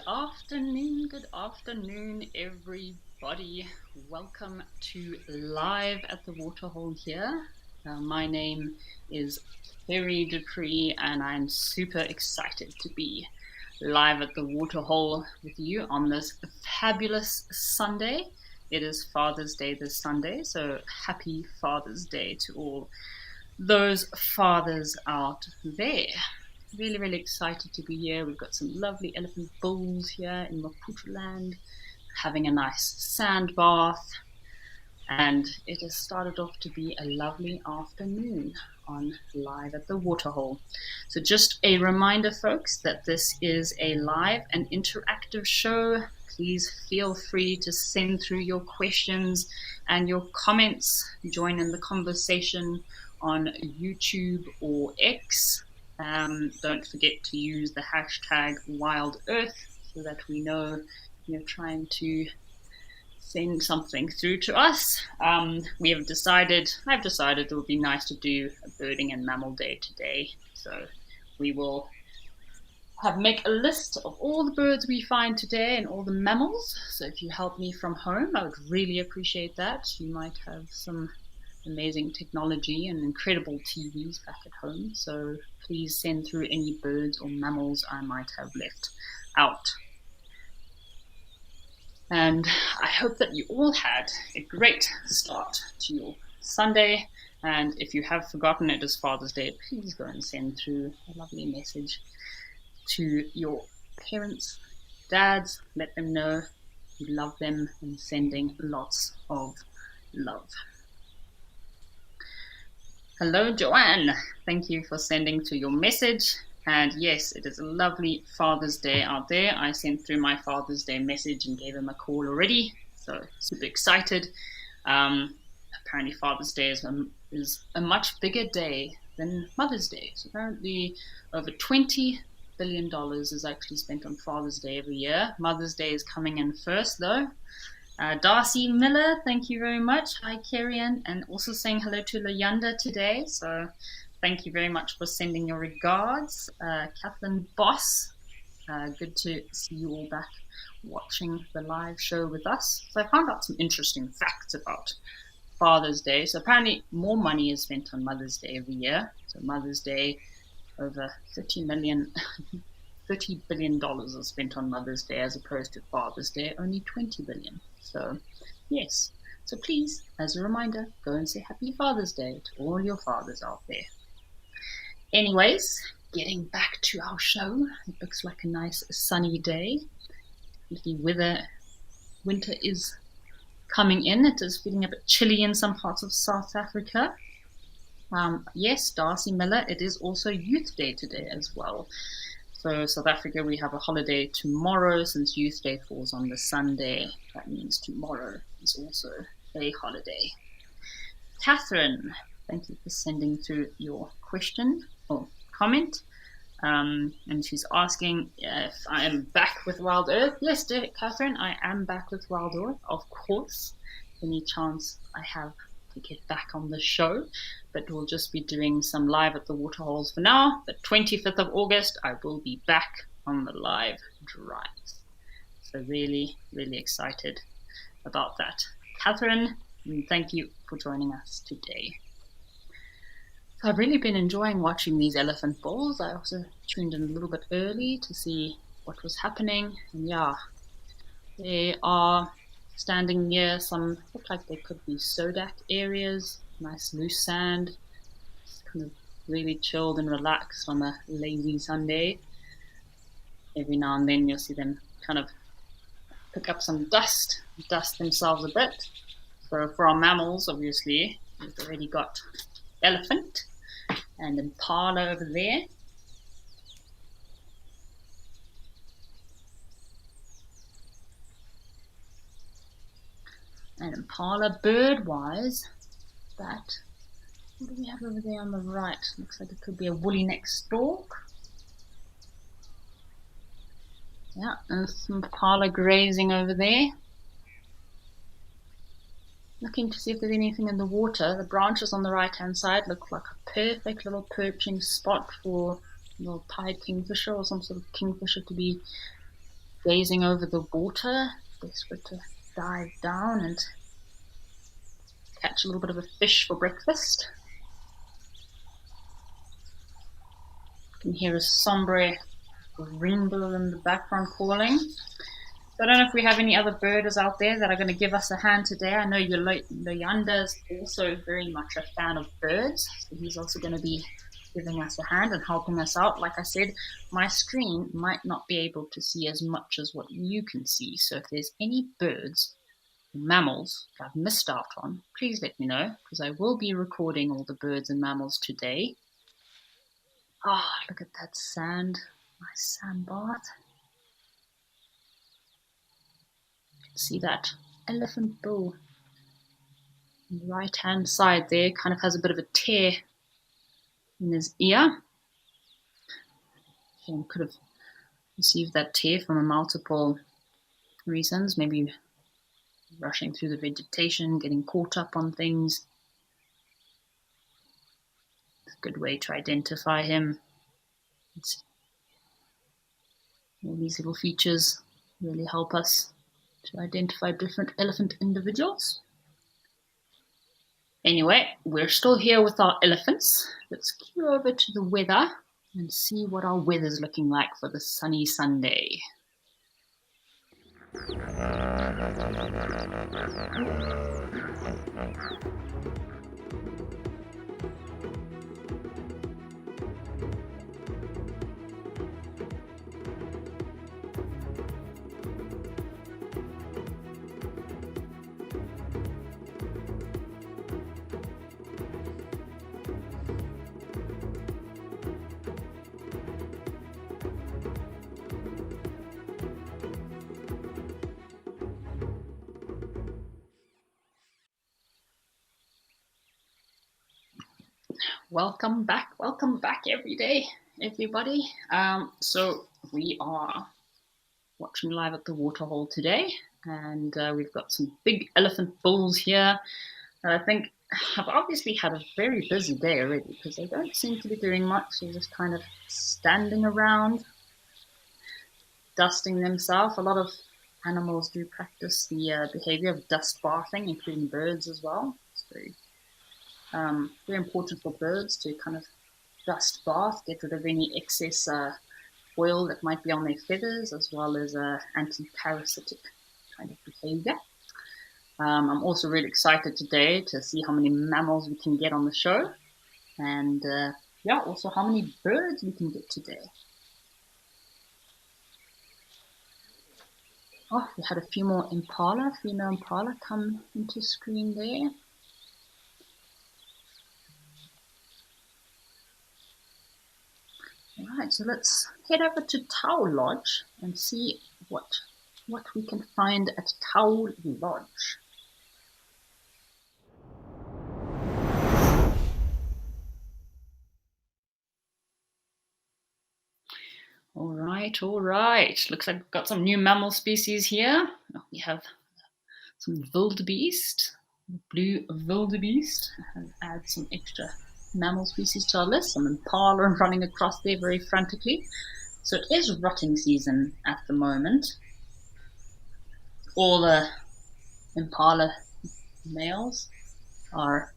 Good afternoon, everybody. Welcome to Live at the Waterhole here. My name is Terry Dupree, and I'm super excited to be live at the Waterhole with you on this fabulous Sunday. It is Father's Day this Sunday, so happy Father's Day to all those fathers out there. Really excited to be here. We've got some lovely elephant bulls here in Maputo land having a nice sand bath, and it has started off to be a lovely afternoon on Live at the Waterhole. So just a reminder, folks, that this is a live and interactive show. Please feel free to send through your questions and your comments. Join in the conversation on YouTube or X. Don't forget to use the hashtag WildEarth so that we know you're trying to send something through to us. I've decided it would be nice to do a birding and mammal day today. So we will make a list of all the birds we find today and all the mammals. So if you help me from home, I would really appreciate that. You might have some amazing technology and incredible TVs back at home, so please send through any birds or mammals I might have left out. And I hope that you all had a great start to your Sunday, and if you have forgotten it is Father's Day, please go and send through a lovely message to your parents, dads. Let them know you love them and sending lots of love. Hello, Joanne. Thank you for sending through your message. And yes, it is a lovely Father's Day out there. I sent through my Father's Day message and gave him a call already. So super excited. Apparently Father's Day is a much bigger day than Mother's Day. So apparently over $20 billion is actually spent on Father's Day every year. Mother's Day is coming in first though. Darcy Miller, thank you very much. Hi, Kerry, and also saying hello to Layanda today. So thank you very much for sending your regards. Kathleen Boss, good to see you all back watching the live show with us. So I found out some interesting facts about Father's Day. So apparently more money is spent on Mother's Day every year. So Mother's Day, over $30 billion is spent on Mother's Day as opposed to Father's Day, only $20 billion. So, yes. So please, as a reminder, go and say Happy Father's Day to all your fathers out there. Anyways, getting back to our show. It looks like a nice sunny day. The winter is coming in. It is feeling a bit chilly in some parts of South Africa. Yes, Darcy Miller, it is also Youth Day today as well. So South Africa, we have a holiday tomorrow since Youth Day falls on the Sunday. That means tomorrow is also a holiday. Catherine, thank you for sending through your question or comment. And she's asking if I am back with WildEarth. Yes, Catherine, I am back with WildEarth, of course. Any chance I have to get back on the show, but we'll just be doing some live at the Waterholes for now. The 25th of August, I will be back on the live drives. So really excited about that. Catherine, thank you for joining us today. So I've really been enjoying watching these elephant bulls. I also tuned in a little bit early to see what was happening. And yeah, they are standing near some, look like they could be sodak areas, nice loose sand, just kind of really chilled and relaxed on a lazy Sunday. Every now and then you'll see them kind of pick up some dust themselves a bit. So for our mammals, obviously, we've already got elephant and impala over there. And impala bird-wise, what do we have over there on the right? Looks like it could be a woolly neck stork. Yeah, and some impala grazing over there. Looking to see if there's anything in the water. The branches on the right-hand side look like a perfect little perching spot for a little pied kingfisher or some sort of kingfisher to be gazing over the water, desperate to dive down and catch a little bit of a fish for breakfast. You can hear a sombre rainbow in the background calling. So I don't know if we have any other birders out there that are going to give us a hand today. I know Loyanda is also very much a fan of birds, so he's also going to be giving us a hand and helping us out. Like I said, my screen might not be able to see as much as what you can see. So if there's any birds or mammals that I've missed out on, please let me know, because I will be recording all the birds and mammals today. Ah, oh, look at that sand. Nice sand bath. See that elephant bull on the right hand side there, kind of has a bit of a tear in his ear. He could have received that tear from multiple reasons, maybe rushing through the vegetation, getting caught up on things. It's a good way to identify him. All these little features really help us to identify different elephant individuals. Anyway, we're still here with our elephants. Let's cue over to the weather and see what our weather's looking like for the sunny Sunday. Welcome back everybody. So we are watching live at the waterhole today, and we've got some big elephant bulls here that I think have obviously had a very busy day already, because they don't seem to be doing much. They're just kind of standing around, dusting themselves. A lot of animals do practice the behavior of dust bathing, including birds as well. It's very important for birds to kind of dust bath, get rid of any excess oil that might be on their feathers, as well as anti-parasitic kind of behavior. I'm also really excited today to see how many mammals we can get on the show, and also how many birds we can get today. Oh, we had a few more female impala come into screen there. Alright, so let's head over to Tau Lodge and see what we can find at Tau Lodge. All right. Looks like we've got some new mammal species here. We have some wildebeest, blue wildebeest. I'll add some extra mammal species to our list. Some impala running across there very frantically. So it is rutting season at the moment. All the impala males are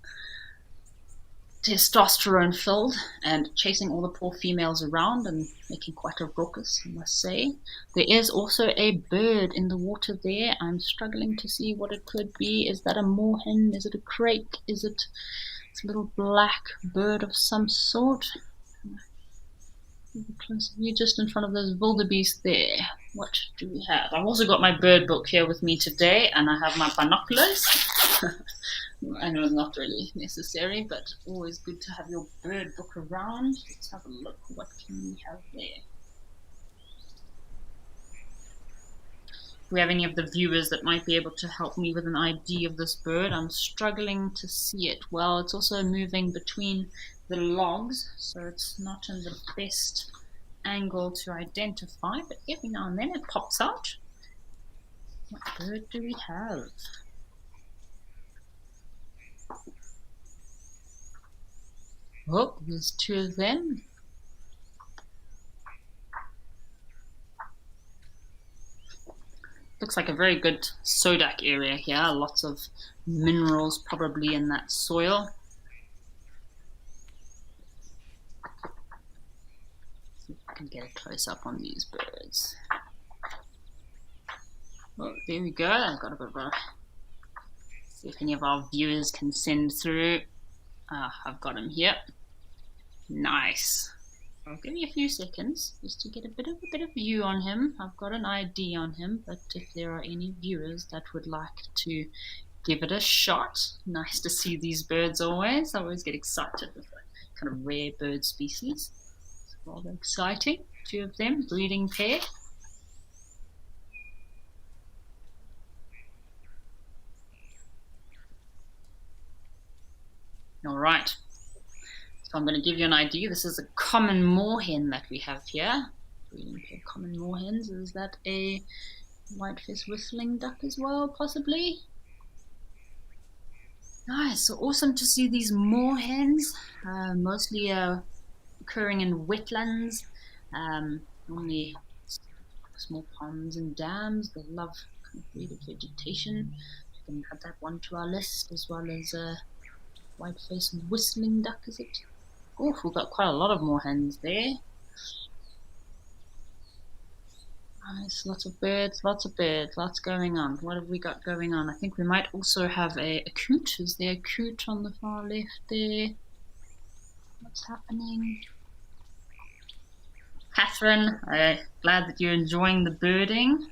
testosterone filled and chasing all the poor females around and making quite a ruckus, I must say. There is also a bird in the water there. I'm struggling to see what it could be. Is that a moorhen? Is it a crake? Is it a little black bird of some sort? Close view just in front of those wildebeest there. What do we have? I've also got my bird book here with me today, and I have my binoculars. I know it's not really necessary, but always good to have your bird book around. Let's have a look. What can we have there? Do we have any of the viewers that might be able to help me with an ID of this bird? I'm struggling to see it. Well, it's also moving between the logs, so it's not in the best angle to identify, but every now and then it pops out. What bird do we have? Oh, there's two of them. Looks like a very good sodak area here. Lots of minerals probably in that soil. See if I can get a close up on these birds. Oh, there we go. I've got a bit of a... See if any of our viewers can send through. I've got him here. Nice. I'll give you a few seconds just to get a bit of view on him. I've got an ID on him, but if there are any viewers that would like to give it a shot, nice to see these birds always. I always get excited with the kind of rare bird species. It's rather exciting. Two of them, breeding pair. All right. So I'm going to give you an idea. This is a common moorhen that we have here. Breeding pair common moorhens. Is that a white-faced whistling duck as well, possibly? Nice. So awesome to see these moorhens, mostly occurring in wetlands, normally small ponds and dams. They love kind of native vegetation. We can add that one to our list, as well as white-faced whistling duck, is it? Oh, we've got quite a lot of moorhens there. Nice, lots of birds, lots going on. What have we got going on? I think we might also have a coot. Is there a coot on the far left there? What's happening? Catherine, glad that you're enjoying the birding.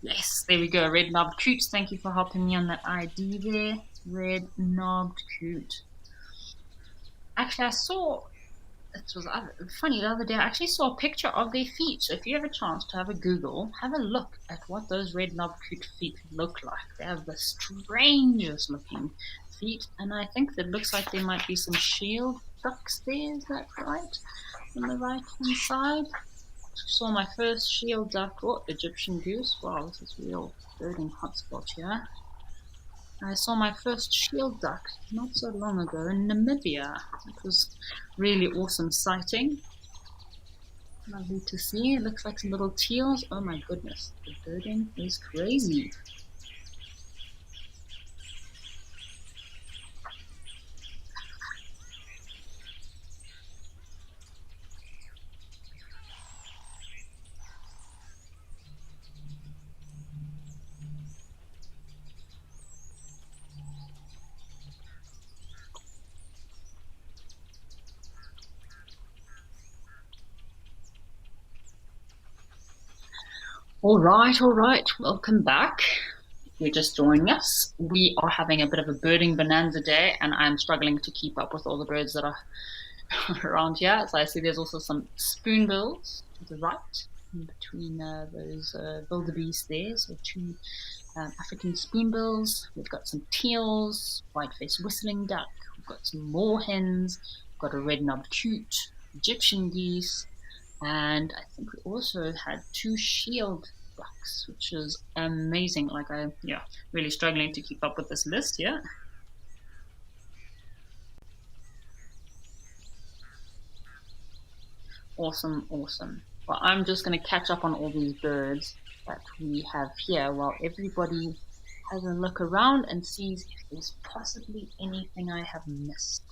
Yes, there we go, red-knobbed coots. Thank you for helping me on that ID there. Red-knobbed coot. Actually, I saw, it was funny, the other day, I actually saw a picture of their feet. So if you have a chance to have a Google, have a look at what those red-knobbed coot feet look like. They have the strangest looking feet, and I think that looks like there might be some shield ducks there, is that right? On the right-hand side. Saw my first shield duck, or Egyptian goose. Wow, this is real birding hotspot here. I saw my first shield duck not so long ago in Namibia. It was really awesome sighting. Lovely to see. It looks like some little teals. Oh my goodness, the birding is crazy. All right, welcome back. If you're just joining us, we are having a bit of a birding bonanza day, and I'm struggling to keep up with all the birds that are around here. So I see there's also some spoonbills to the right, in between those wildebeest there, so two African spoonbills. We've got some teals, white-faced whistling duck, we've got some moorhens, we've got a red-knobbed coot, Egyptian geese, and I think we also had two shield ducks, which is amazing. Like really struggling to keep up with this list here. Awesome. Well, I'm just going to catch up on all these birds that we have here while everybody has a look around and sees if there's possibly anything I have missed.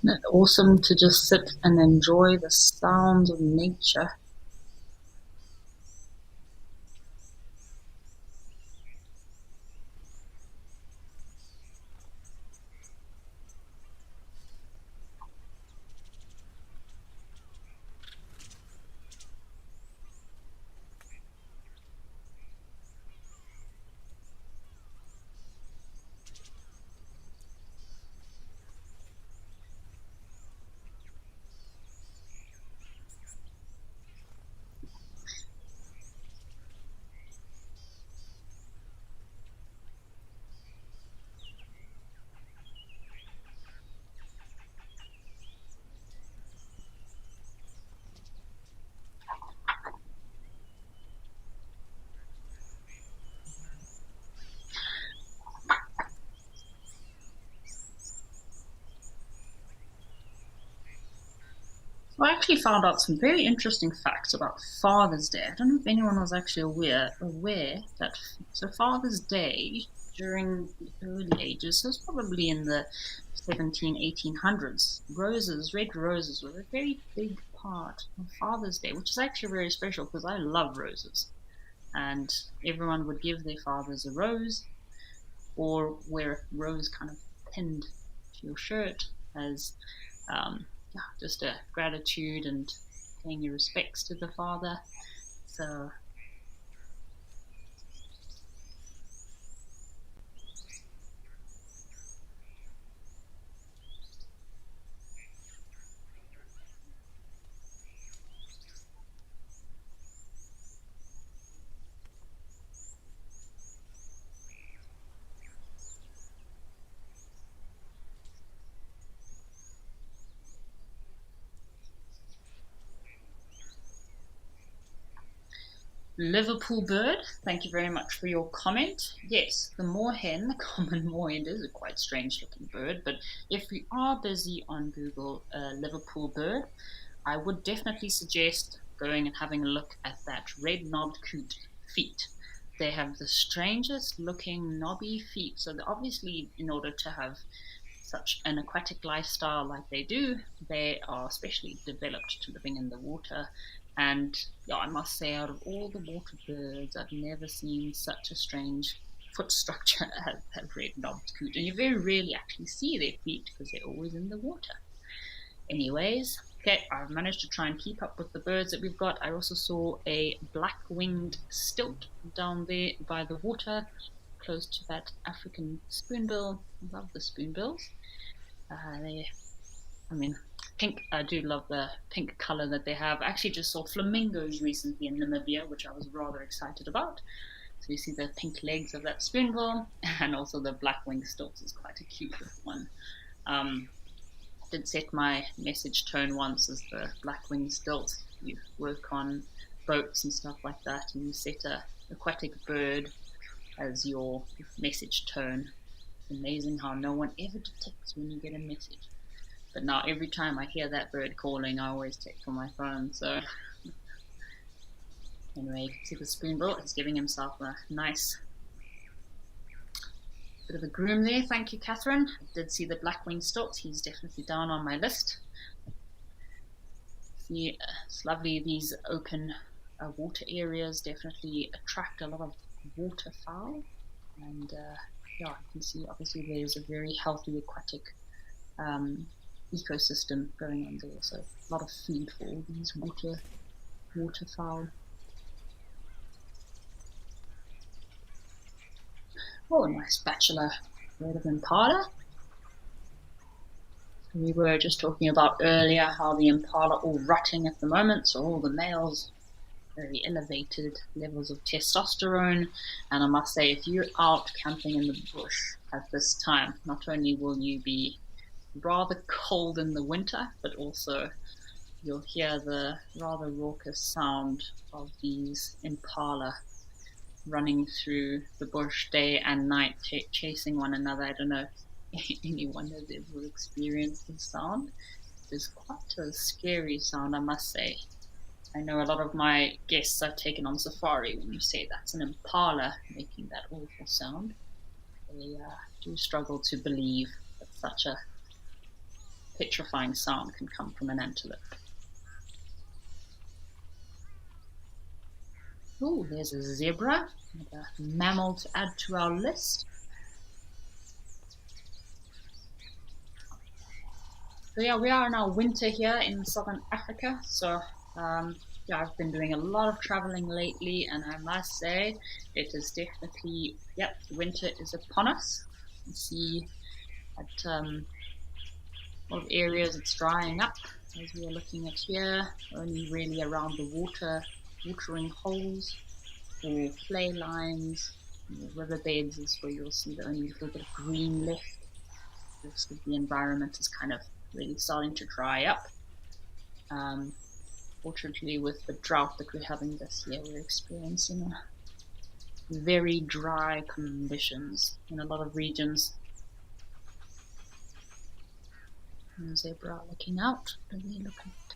Isn't it awesome to just sit and enjoy the sounds of nature? I actually found out some very interesting facts about Father's Day. I don't know if anyone was actually aware that Father's Day during the early ages, so it's probably in the 1800s, red roses were a very big part of Father's Day, which is actually very special because I love roses. And everyone would give their fathers a rose or wear a rose kind of pinned to your shirt as yeah, just a gratitude and paying your respects to the father. So Liverpool bird, thank you very much for your comment. Yes, the moorhen, the common moorhen, is a quite strange looking bird, but if we are busy on Google Liverpool bird, I would definitely suggest going and having a look at that red-knobbed coot feet. They have the strangest looking knobby feet. So obviously, in order to have such an aquatic lifestyle like they do, they are specially developed to living in the water. And yeah, I must say, out of all the water birds, I've never seen such a strange foot structure as that red-knobbed coot. And you very rarely actually see their feet because they're always in the water. Anyways, okay, I've managed to try and keep up with the birds that we've got. I also saw a black-winged stilt down there by the water, close to that African spoonbill. I love the spoonbills. I mean, pink. I do love the pink color that they have. I actually just saw flamingos recently in Namibia, which I was rather excited about. So you see the pink legs of that spoonbill, and also the black-winged stilt is quite a cute little one. Did set my message tone once as the black-winged stilt. You work on boats and stuff like that, and you set a aquatic bird as your message tone. It's amazing how no one ever detects when you get a message. But now every time I hear that bird calling, I always check for my phone. So anyway, you can see the spoonbill is giving himself a nice bit of a groom there. Thank you, Catherine. I did see the black-winged stilt. He's definitely down on my list. See, it's lovely. These open water areas definitely attract a lot of waterfowl. And yeah, you can see obviously there's a very healthy aquatic ecosystem going on there. So a lot of food for all these waterfowl. Oh, a nice bachelor red of impala. We were just talking about earlier how the impala are all rutting at the moment, so all the males very elevated levels of testosterone. And I must say, if you're out camping in the bush at this time, not only will you be rather cold in the winter, but also you'll hear the rather raucous sound of these impala running through the bush day and night, chasing one another. I don't know if anyone has ever experienced the sound. It's quite a scary sound, I must say. I know a lot of my guests I've taken on safari, when you say that's an impala making that awful sound, they do struggle to believe that such a petrifying sound can come from an antelope. Oh, there's a zebra, another mammal to add to our list. So yeah, we are in our winter here in southern Africa. So yeah, I've been doing a lot of traveling lately, and I must say it is definitely, yep, winter is upon us. You see at a lot of areas it's drying up, as we are looking at here, only really around the watering holes or flay lines. Riverbeds is where you'll see the only little bit of green left. The rest of the environment is kind of really starting to dry up. Fortunately, with the drought that we're having this year, we're experiencing very dry conditions in a lot of regions. And zebra looking out. What are they looking at?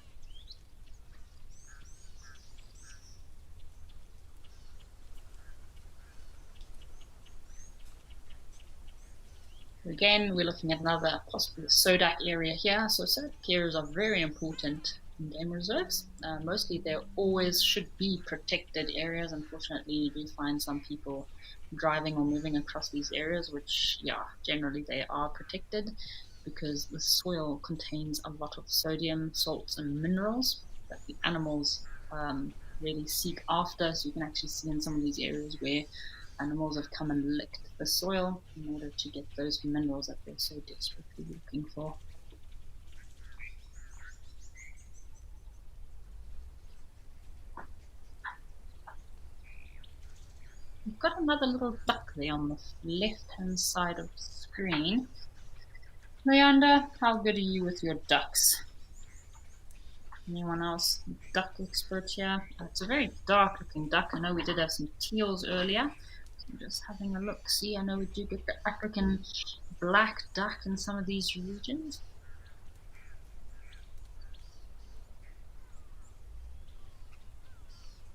Again, we're looking at another possible SODAC area here. So SODAC areas are very important in game reserves. Mostly they always should be protected areas. Unfortunately, you do find some people driving or moving across these areas, which, yeah, generally they are protected because the soil contains a lot of sodium, salts, and minerals that the animals really seek after. So you can actually see in some of these areas where animals have come and licked the soil in order to get those minerals that they're so desperately looking for. We've got another little duck there on the left-hand side of the screen. Leander, how good are you with your ducks? Anyone else? Duck expert here? It's a very dark-looking duck. I know we did have some teals earlier. So I'm just having a look. See, I know we do get the African black duck in some of these regions.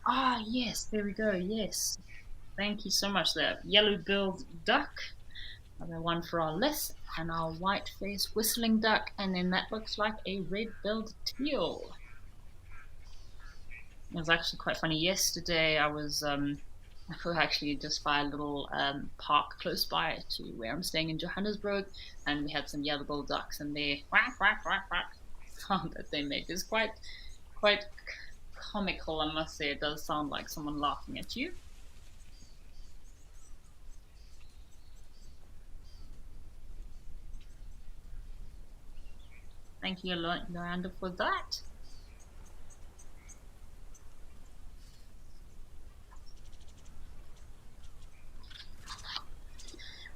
Ah, yes, there we go. Yes. Thank you so much. The yellow-billed duck, another one for our list, and our white-faced whistling duck, and then that looks like a red-billed teal. It was actually quite funny. Yesterday, I was actually just by a little park close by to where I'm staying in Johannesburg, and we had some yellow-billed ducks, and their quack quack quack quack sound that they make is quite comical. I must say, it does sound like someone laughing at you. Thank you, Miranda, for that.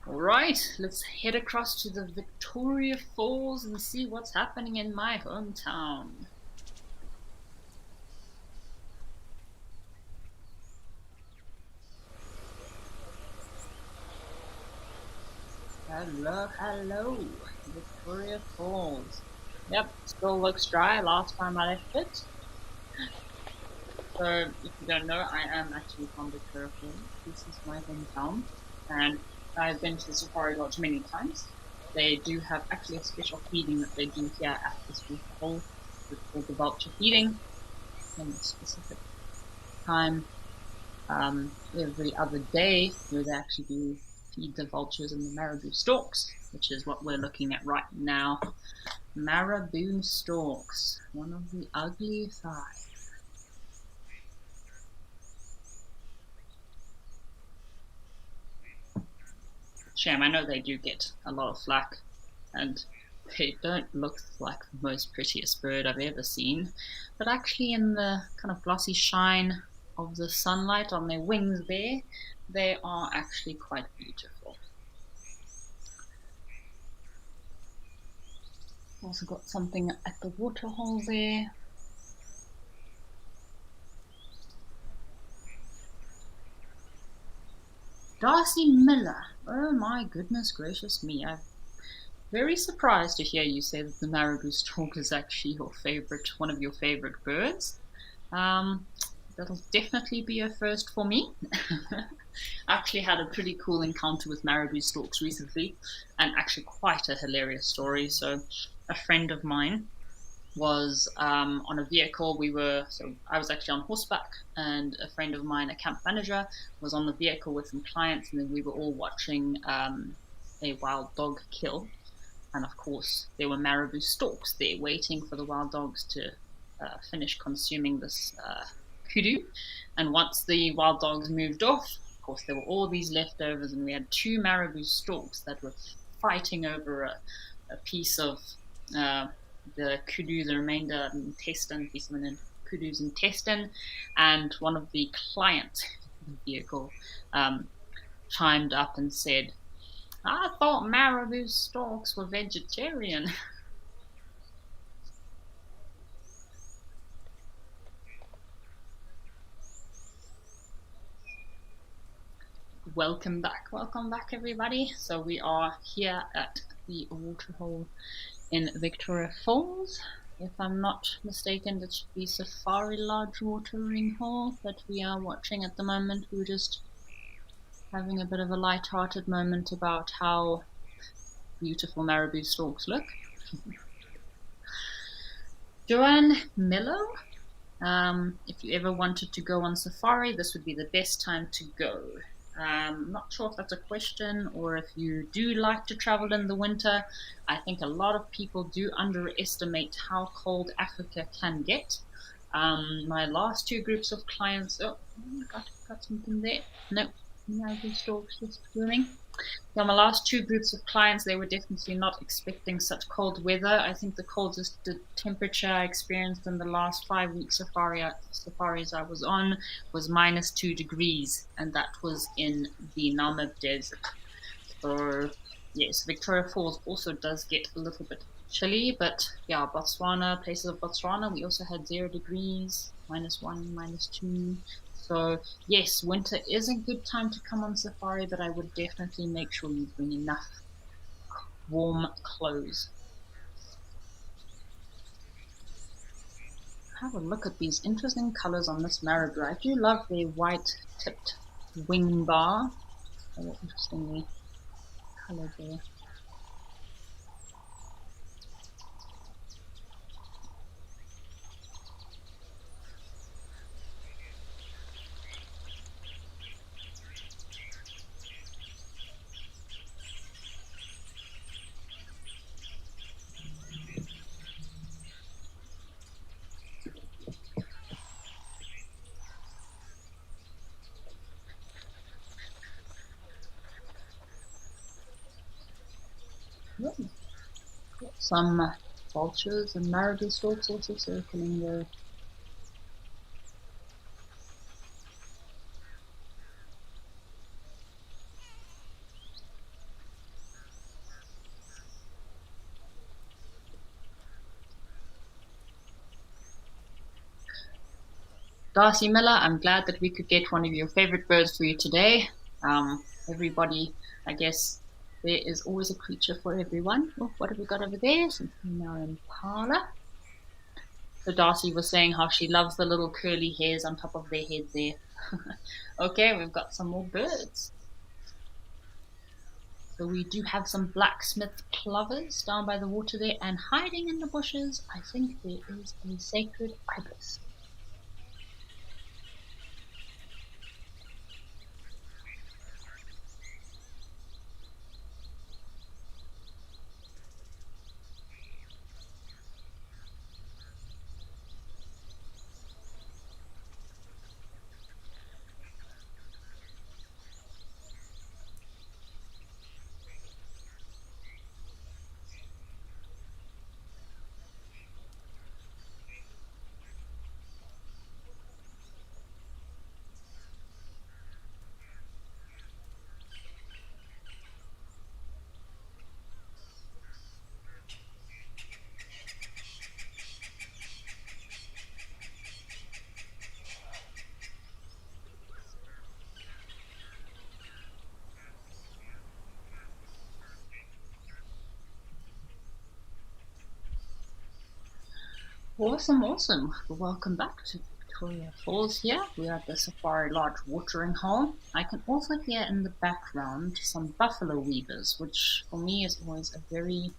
All right, let's head across to the Victoria Falls and see what's happening in my hometown. Hello, hello, Victoria Falls. Yep, still looks dry. Last time I left it. So, if you don't know, I am actually from Victoria Falls. This is my hometown, and I've been to the Safari Lodge many times. They do have actually a special feeding that they do here at this waterhole. It's called the vulture feeding, in a specific time every other day, where they actually do feed the vultures and the marabou storks, which is what we're looking at right now. Marabou storks, one of the ugly five. Shame, I know they do get a lot of flack, and they don't look like the most prettiest bird I've ever seen, but actually in the kind of glossy shine of the sunlight on their wings there, they are actually quite beautiful. Also got something at the waterhole there. Darcy Miller. Oh my goodness gracious me. I'm very surprised to hear you say that the marabou stork is actually your favorite, one of your favorite birds. That'll definitely be a first for me. I actually had a pretty cool encounter with marabou storks recently, and actually quite a hilarious story. So, a friend of mine was on a vehicle. I was actually on horseback, and a friend of mine, a camp manager, was on the vehicle with some clients, and then we were all watching a wild dog kill. And of course, there were marabou storks there waiting for the wild dogs to finish consuming this kudu. And once the wild dogs moved off, of course, there were all these leftovers, and we had two marabou storks that were fighting over a piece of the kudu, the remainder intestine, piece of the kudu's intestine, and one of the clients in the vehicle chimed up and said, "I thought marabou storks were vegetarian." Welcome back, everybody. So we are here at the waterhole in Victoria Falls. If I'm not mistaken, it should be Safari Lodge watering hole that we are watching at the moment. We're just having a bit of a light-hearted moment about how beautiful marabou stalks look. Joanne Miller, if you ever wanted to go on safari, this would be the best time to go. I'm not sure if that's a question or if you do like to travel in the winter. I think a lot of people do underestimate how cold Africa can get. My last two groups of clients, oh my God, got something there. No, marabou stalks just swimming. Yeah, my last two groups of clients, they were definitely not expecting such cold weather. I think the coldest temperature I experienced in the last 5 weeks safaris I was on was -2 degrees, and that was in the Namib Desert. So yes, Victoria Falls also does get a little bit chilly, but yeah, Botswana, places of Botswana, we also had 0 degrees, -1, -2. So yes, winter is a good time to come on safari, but I would definitely make sure you bring enough warm clothes. Have a look at these interesting colors on this marabou. I do love their white tipped wing bar. So interestingly colored there. Some vultures and marabou storks also circling there. Darcy Miller, I'm glad that we could get one of your favorite birds for you today. Everybody, I guess there is always a creature for everyone. Oh, what have we got over there? Some female impala. So Darcy was saying how she loves the little curly hairs on top of their head there. Okay, we've got some more birds. So we do have some blacksmith plovers down by the water there, and hiding in the bushes, I think there is a sacred ibis. Awesome, awesome. Welcome back to Victoria Falls here. We are at the Safari Lodge watering hole. I can also hear in the background some buffalo weavers, which for me is always a very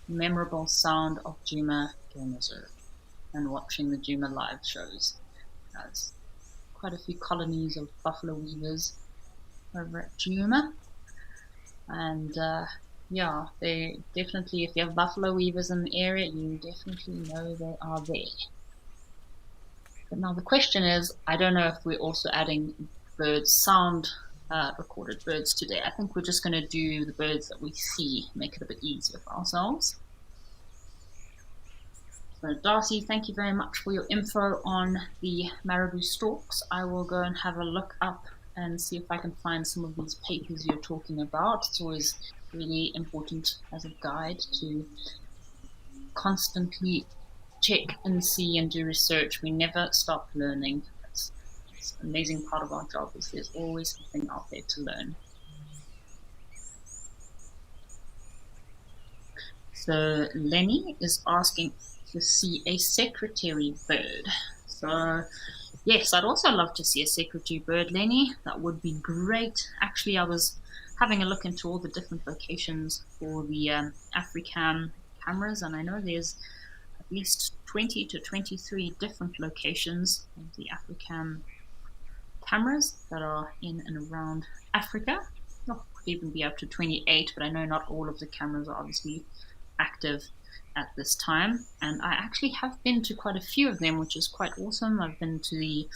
memorable sound of Djuma Game Reserve and watching the Djuma live shows. There's quite a few colonies of buffalo weavers over at Djuma. And yeah, they definitely, if you have buffalo weavers in the area, you definitely know they are there. But now the question is, I don't know if we're also adding birds, sound recorded birds today. I think we're just going to do the birds that we see, make it a bit easier for ourselves. So Darcy, thank you very much for your info on the marabou storks. I will go and have a look up and see if I can find some of these papers you're talking about. It's always really important as a guide to constantly check and see and do research. We never stop learning. It's an amazing part of our job is there's always something out there to learn. So Lenny is asking to see a secretary bird. So yes, I'd also love to see a secretary bird, Lenny. That would be great. Actually, I was having a look into all the different locations for the African cameras, and I know there's at least 20 to 23 different locations of the African cameras that are in and around Africa. Oh, could even be up to 28, but I know not all of the cameras are obviously active at this time. And I actually have been to quite a few of them, which is quite awesome. I've been to the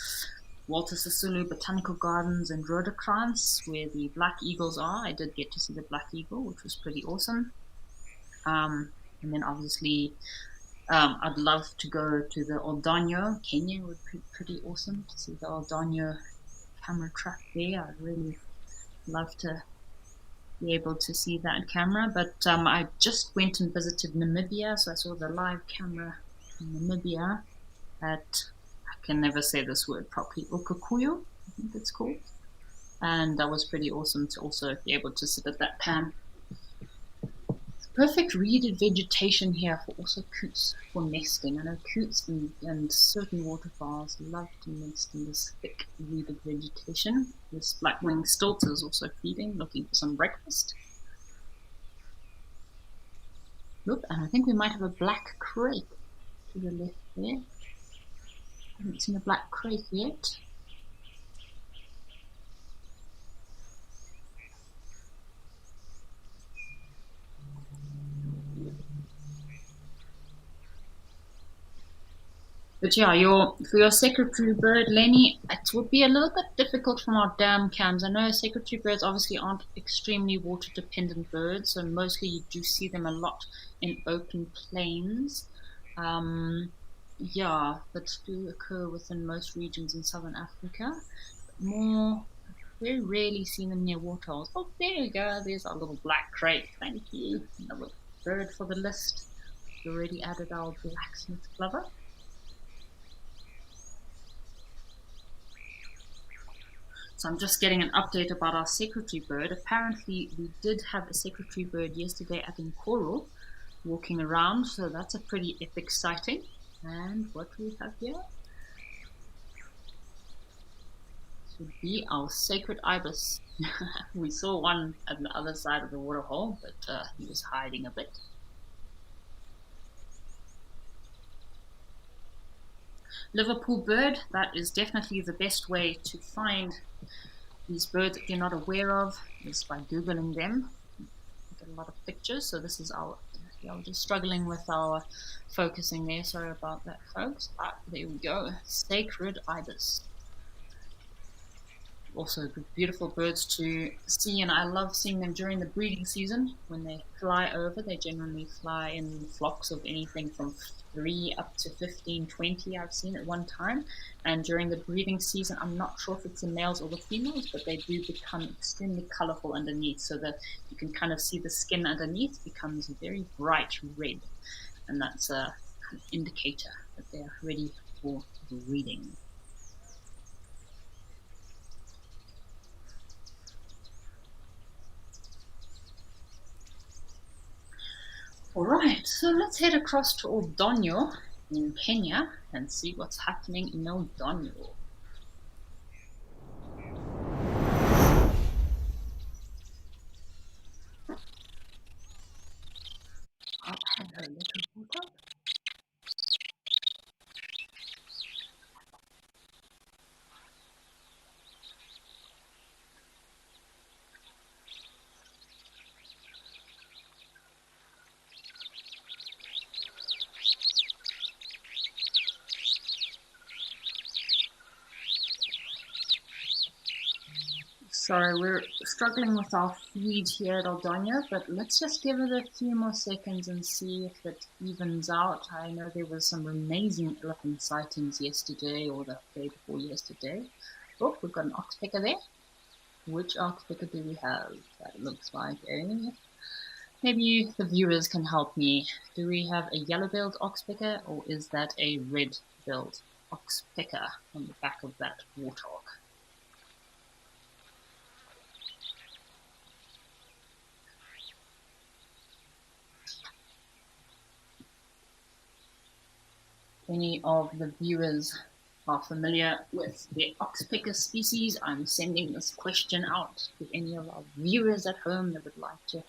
Walter Sisulu Botanical Gardens in Rhodocrans, where the black eagles are. I did get to see the black eagle, which was pretty awesome. And then obviously, I'd love to go to the Oldonyo. Kenya would be pretty awesome to see the Oldonyo camera trap there. I'd really love to be able to see that camera. But I just went and visited Namibia, so I saw the live camera in Namibia at, I can never say this word properly, Ukukuyu, I think it's called. And that was pretty awesome to also be able to sit at that pan. Perfect reeded vegetation here for also coots for nesting. I know coots and certain waterfowls love to nest in this thick reeded vegetation. This black-winged stilt is also feeding, looking for some breakfast. Look, and I think we might have a black crake to the left there. I haven't seen a black crake yet. But yeah, for your secretary bird, Lenny, it would be a little bit difficult from our dam cams. I know secretary birds obviously aren't extremely water dependent birds, so mostly you do see them a lot in open plains. Yeah, that do occur within most regions in southern Africa. More, very rarely seen them near waterholes. Oh, there you go. There's our little black crate. Thank you. Another bird for the list. We already added our blacksmith plover. So I'm just getting an update about our secretary bird. Apparently, we did have a secretary bird yesterday at Nkoro walking around, so that's a pretty epic sighting. And what we have here should be our sacred ibis. We saw one at the other side of the waterhole, but he was hiding a bit. Liverpool bird, that is definitely the best way to find these birds that you're not aware of, is by Googling them. You get a lot of pictures, so this is our, yeah, we're just struggling with our focusing there, sorry about that folks. There we go, sacred ibis. Also beautiful birds to see, and I love seeing them during the breeding season. When they fly over, they generally fly in flocks of anything from 3 up to 15, 20 I've seen at one time. And during the breeding season, I'm not sure if it's the males or the females, but they do become extremely colorful underneath, so that you can kind of see the skin underneath becomes very bright red, and that's a kind of indicator that they're ready for breeding. Alright, so let's head across to Oldonyo in Kenya and see what's happening in Oldonyo. Oh, hello, little water. Sorry, we're struggling with our feed here at Oldonyo, but let's just give it a few more seconds and see if it evens out. I know there was some amazing elephant sightings yesterday or the day before yesterday. Oh, we've got an oxpecker there. Which oxpecker do we have? That looks like a... Maybe the viewers can help me. Do we have a yellow-billed oxpecker, or is that a red-billed oxpecker on the back of that warthog? Any of the viewers are familiar with the oxpecker species, I'm sending this question out to any of our viewers at home that would like to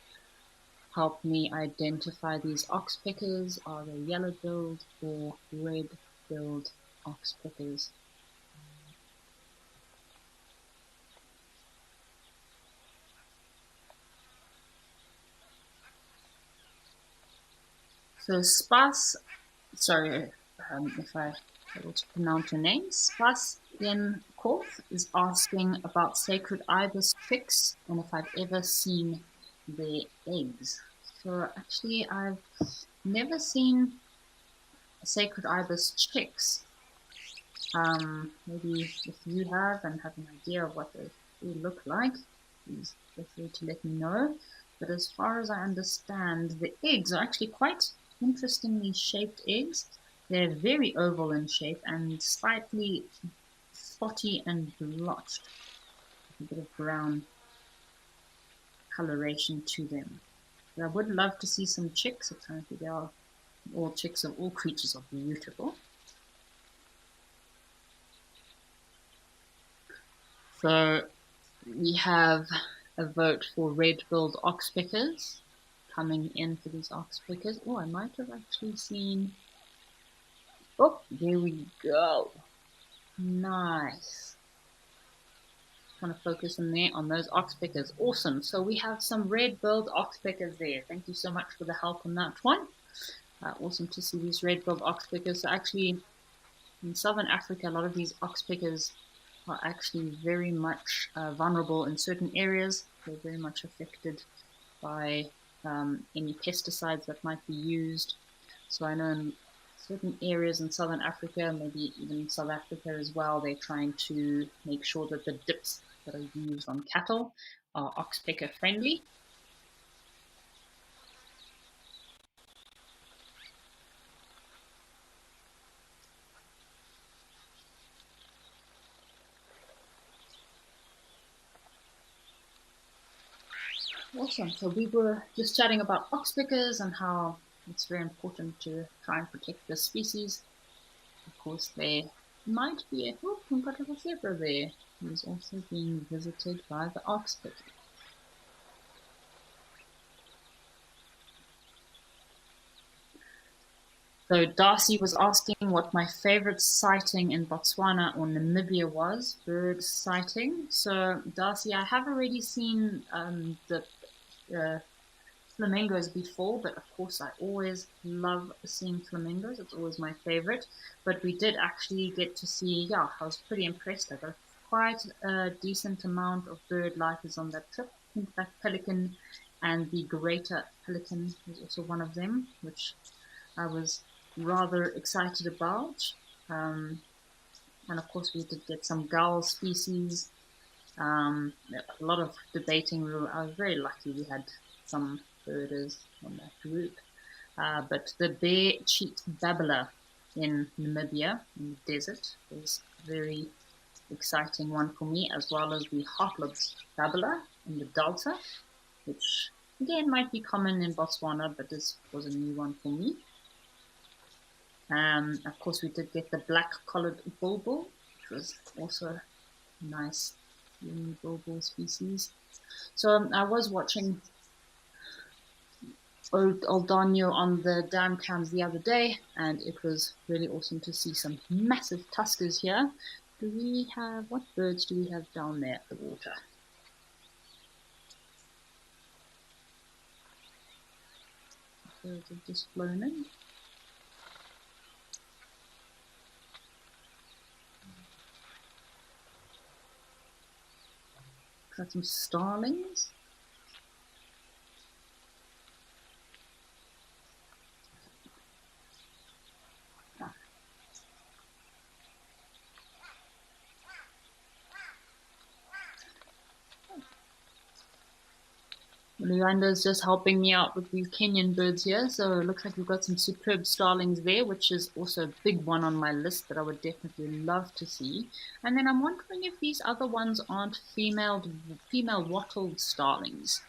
help me identify these oxpeckers. Are they yellow-billed or red-billed oxpeckers? So Spas, sorry if I able to pronounce your name, Spas is asking about sacred ibis chicks and if I've ever seen their eggs. So actually, I've never seen sacred ibis chicks. Maybe if you have and have an idea of what they look like, please feel free to let me know. But as far as I understand, the eggs are actually quite interestingly shaped eggs. They're very oval in shape and slightly spotty and blotched, with a bit of brown coloration to them. But I would love to see some chicks. Apparently, they are all chicks of all creatures are beautiful. So we have a vote for red-billed oxpeckers coming in for these oxpeckers. Oh, I might have actually seen. Oh, there we go. Nice. Trying to focus in there on those oxpeckers. Awesome. So we have some red-billed oxpeckers there. Thank you so much for the help on that one. Awesome to see these red-billed oxpeckers. So actually, in southern Africa, a lot of these oxpeckers are actually very much vulnerable in certain areas. They're very much affected by any pesticides that might be used. So I know in certain areas in southern Africa, maybe even South Africa as well, they're trying to make sure that the dips that are used on cattle are oxpecker friendly. Awesome. So we were just chatting about oxpeckers and how it's very important to try and protect the species. Of course, there might be a compatible zebra there who is also being visited by the oxpecker. So Darcy was asking what my favorite sighting in Botswana or Namibia was, bird sighting. So Darcy, I have already seen the uh, flamingos before, but of course I always love seeing flamingos. It's always my favorite. But we did actually get to see, yeah, I was pretty impressed. I got quite a decent amount of bird lifers on that trip. I think that pelican and the greater pelican was also one of them, which I was rather excited about. Um, and of course, we did get some gull species. A lot of debating. I was very lucky we had some birders on that group. But the bare-cheeked babbler in Namibia, in the desert, was a very exciting one for me, as well as the hot-lipped babbler in the delta, which again might be common in Botswana, but this was a new one for me. Of course, we did get the black-collared bulbul, which was also a nice bulbul species. So I was watching old Daniel on the dam cams the other day, and it was really awesome to see some massive tuskers here. Do we have, what birds do we have down there at the water? Birds have just flown in. Got some starlings. Luanda's just helping me out with these Kenyan birds here. So it looks like we've got some superb starlings there, which is also a big one on my list that I would definitely love to see. And then I'm wondering if these other ones aren't female wattled starlings.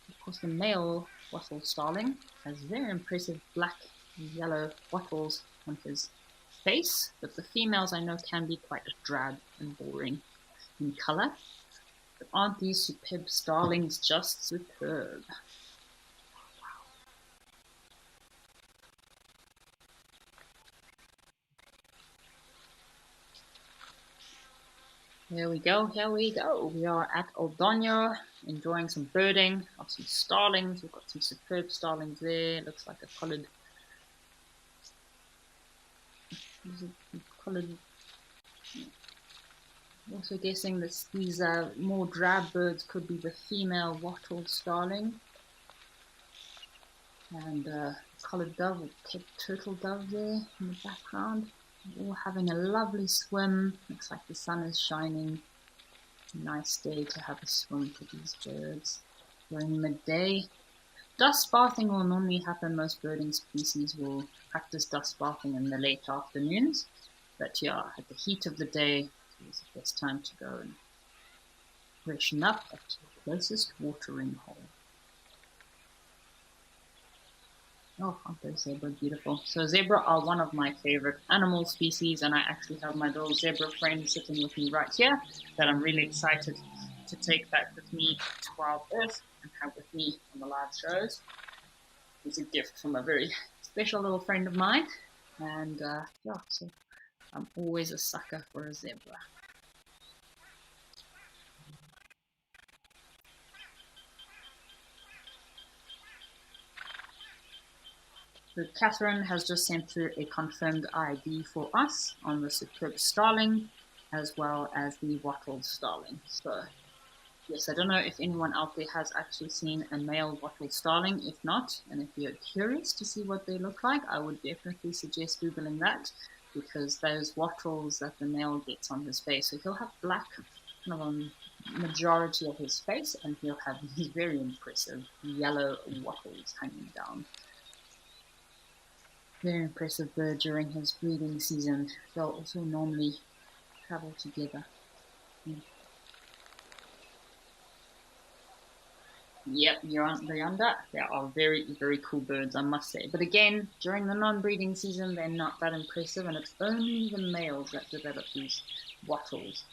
Of course, the male wattled starling has very impressive black and yellow wattles on his face, but the females I know can be quite drab and boring in color. But aren't these superb starlings just superb? Here we go, here we go. We are at Aldonio, enjoying some birding of some starlings. We've got some superb starlings there. Looks like a collared. Also guessing that these more drab birds could be the female wattled starling. And collared dove or cape turtle dove there in the background. All having a lovely swim. Looks like the sun is shining. Nice day to have a swim for these birds. During midday. Dust bathing will normally happen. Most birding species will practice dust bathing in the late afternoons. But yeah, at the heat of the day, it's the best time to go and freshen up at the closest watering hole. Oh, aren't those zebra beautiful? So zebra are one of my favorite animal species, and I actually have my little zebra friend sitting with me right here that I'm really excited to take back with me to Wild Earth and have with me on the live shows. It's a gift from a very special little friend of mine, and yeah, so I'm always a sucker for a zebra. So Catherine has just sent through a confirmed ID for us on the superb starling, as well as the wattled starling. So yes, I don't know if anyone out there has actually seen a male wattled starling. If not, and if you're curious to see what they look like, I would definitely suggest Googling that, because those wattles that the male gets on his face, so he'll have black kind of on majority of his face, and he'll have these very impressive yellow wattles hanging down. Very impressive bird during his breeding season. They'll also normally travel together. Yep, you're on the under. They are very, very cool birds, I must say. But again, during the non-breeding season, they're not that impressive, and it's only the males that develop these wattles.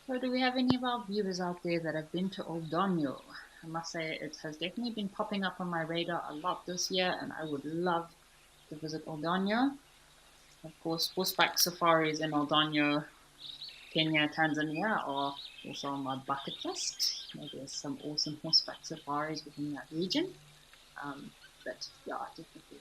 So do we have any of our viewers out there that have been to Aldonio? I must say it has definitely been popping up on my radar a lot this year, and I would love to visit Aldonio. Of course, horseback safaris in Aldonio, Kenya, Tanzania are also on my bucket list. There's some awesome horseback safaris within that region. But yeah, definitely.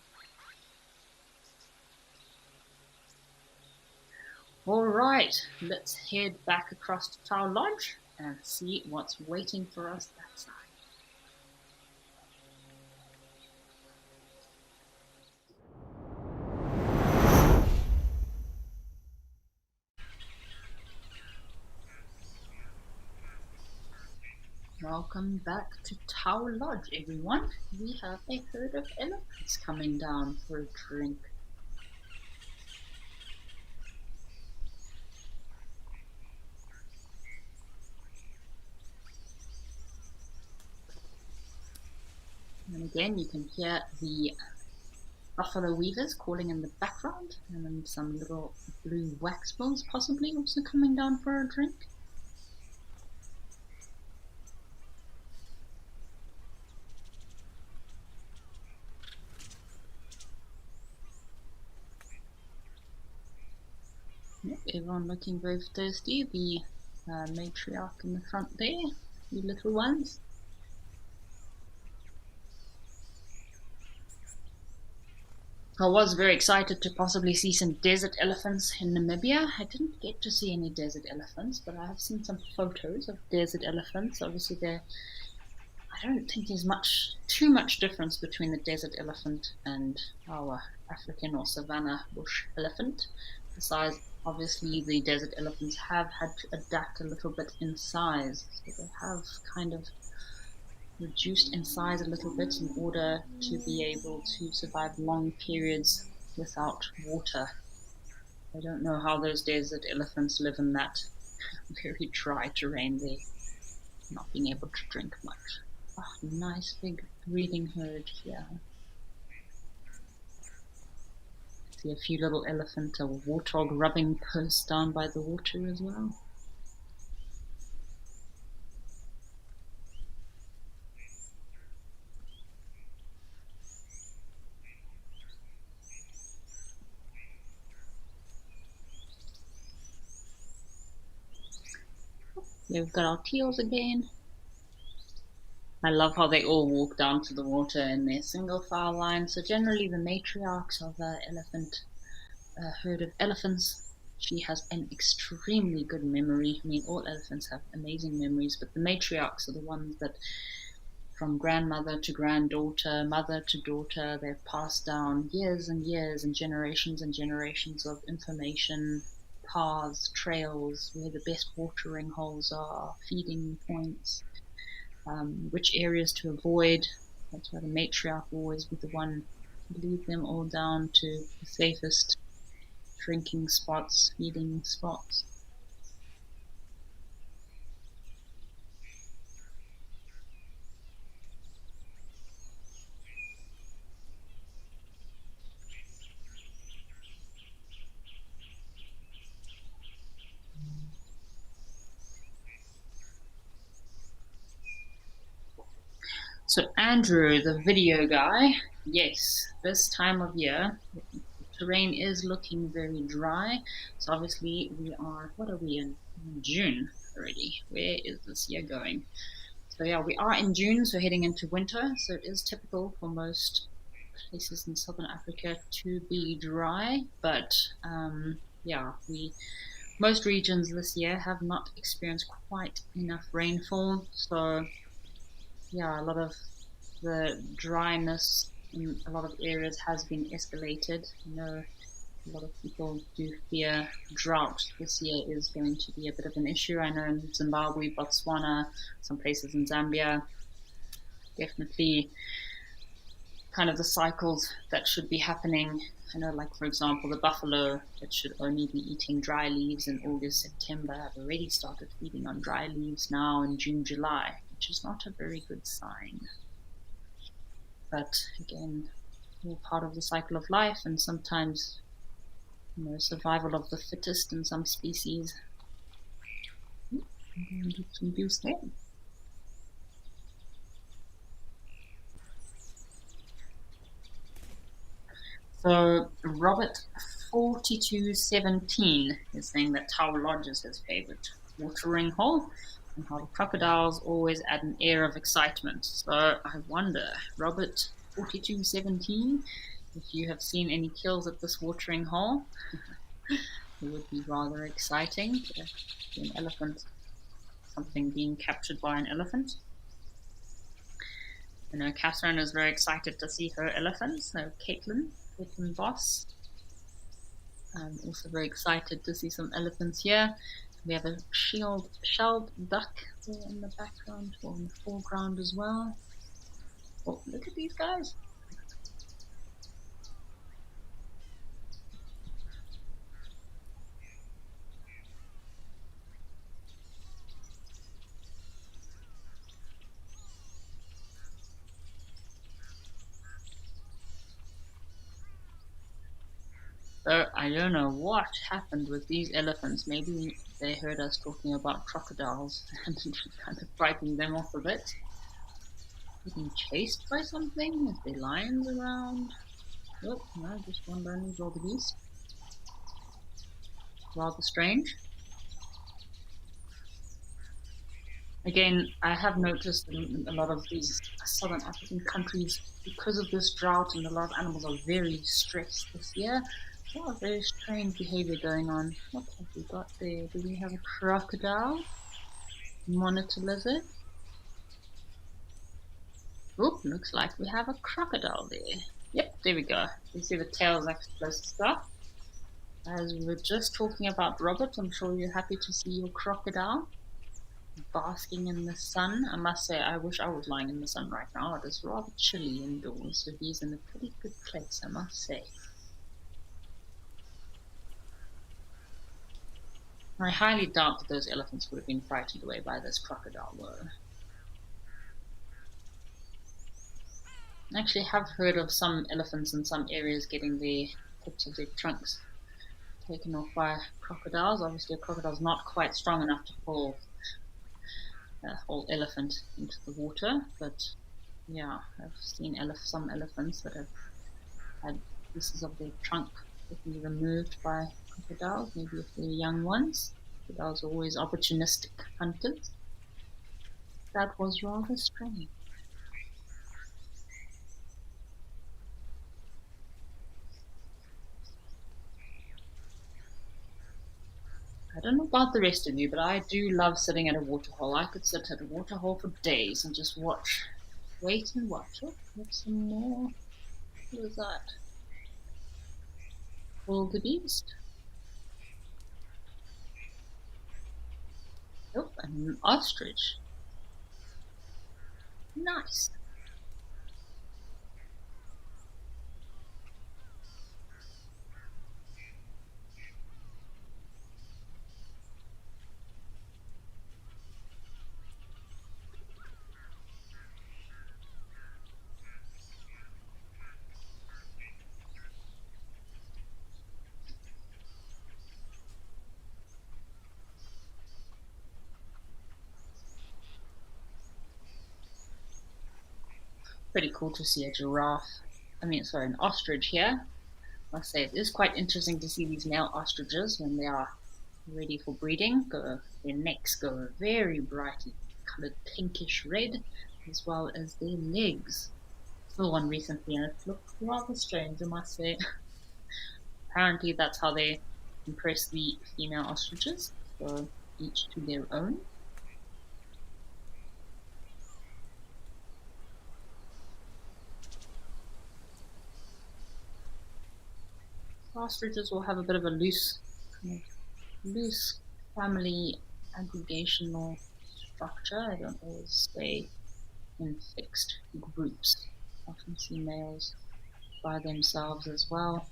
Alright, let's head back across to Tower Lodge and see what's waiting for us that side. Welcome back to Tower Lodge, everyone. We have a herd of elephants coming down for a drink. And again, you can hear the buffalo weavers calling in the background, and then some little blue wax bills possibly also coming down for a drink. Yep, everyone looking very thirsty. The matriarch in the front there, you little ones. I was very excited to possibly see some desert elephants in Namibia. I didn't get to see any desert elephants, but I have seen some photos of desert elephants. Obviously, I don't think there's too much difference between the desert elephant and our African or savanna bush elephant. Besides, obviously, the desert elephants have had to adapt a little bit in size. So they have kind of reduced in size a little bit in order to be able to survive long periods without water. I don't know how those desert elephants live in that very dry terrain there, not being able to drink much. Oh, nice big breeding herd here. See a few little elephant or warthog rubbing posts down by the water as well. Here we've got our teals again. I love how they all walk down to the water in their single file line. So generally the matriarchs of the elephant herd of elephants, she has an extremely good memory. I mean, all elephants have amazing memories, but the matriarchs are the ones that from grandmother to granddaughter, mother to daughter, they've passed down years and years and generations of information, paths, trails, where the best watering holes are, feeding points, which areas to avoid. That's why the matriarch will always be the one to lead them all down to the safest drinking spots, feeding spots. So Andrew, the video guy, yes, this time of year, the terrain is looking very dry. So obviously we are, what are we in? June already. Where is this year going? So yeah, we are in June, so heading into winter. So it is typical for most places in Southern Africa to be dry. But yeah, most regions this year have not experienced quite enough rainfall. So yeah, a lot of the dryness in a lot of areas has been escalated. You know, a lot of people do fear drought this year is going to be a bit of an issue. I know in Zimbabwe, Botswana, some places in Zambia, definitely kind of the cycles that should be happening. I know, like, for example, the buffalo that should only be eating dry leaves in August, September have already started feeding on dry leaves now in June, July, which is not a very good sign. But again, all part of the cycle of life, and sometimes, you know, survival of the fittest in some species. Some goose there. So Robert 4217 is saying that Tower Lodge is his favorite watering hole, and how the crocodiles always add an air of excitement. So I wonder, Robert 4217, if you have seen any kills at this watering hole. It would be rather exciting to see an elephant, something being captured by an elephant. I know Catherine is very excited to see her elephants. So Caitlin Boss, also very excited to see some elephants here. We have a shelled duck there in the background or in the foreground as well. Oh, look at these guys. So I don't know what happened with these elephants. Maybe they heard us talking about crocodiles and kind of frightened them off a bit. Getting chased by something? Is there lions around? Oh, no, just one lonely wildebeest. Rather strange. Again, I have noticed in a lot of these southern African countries, because of this drought and a lot of animals are very stressed this year, a lot of very strange behavior going on. What have we got there? Do we have a crocodile? Monitor lizard? Oop, looks like we have a crocodile there. Yep, there we go. You see the tail's actually closest up. As we were just talking about Robert, I'm sure you're happy to see your crocodile basking in the sun. I must say, I wish I was lying in the sun right now. It is rather chilly indoors, so he's in a pretty good place, I must say. I highly doubt that those elephants would have been frightened away by this crocodile, though. I actually have heard of some elephants in some areas getting the tips of their trunks taken off by crocodiles. Obviously, a crocodile's not quite strong enough to pull a whole elephant into the water, but yeah, I've seen some elephants that have had pieces of their trunk quickly removed by crocodiles, maybe if they're young ones. Crocodiles are always opportunistic hunters. That was rather strange. I don't know about the rest of you, but I do love sitting at a waterhole. I could sit at a waterhole for days and just watch. Wait and watch. Oh, there's some more. What is that? Wildebeest. Oh, and an ostrich. Nice. Pretty cool to see a giraffe. An ostrich here. I must say it is quite interesting to see these male ostriches when they are ready for breeding. Their necks go very brightly colored pinkish red, as well as their legs. Saw one recently and it looked rather strange, I must say. Apparently, that's how they impress the female ostriches. So each to their own. Ostriches will have a bit of a kind of loose family aggregational structure. They don't always stay in fixed groups. Often see males by themselves as well.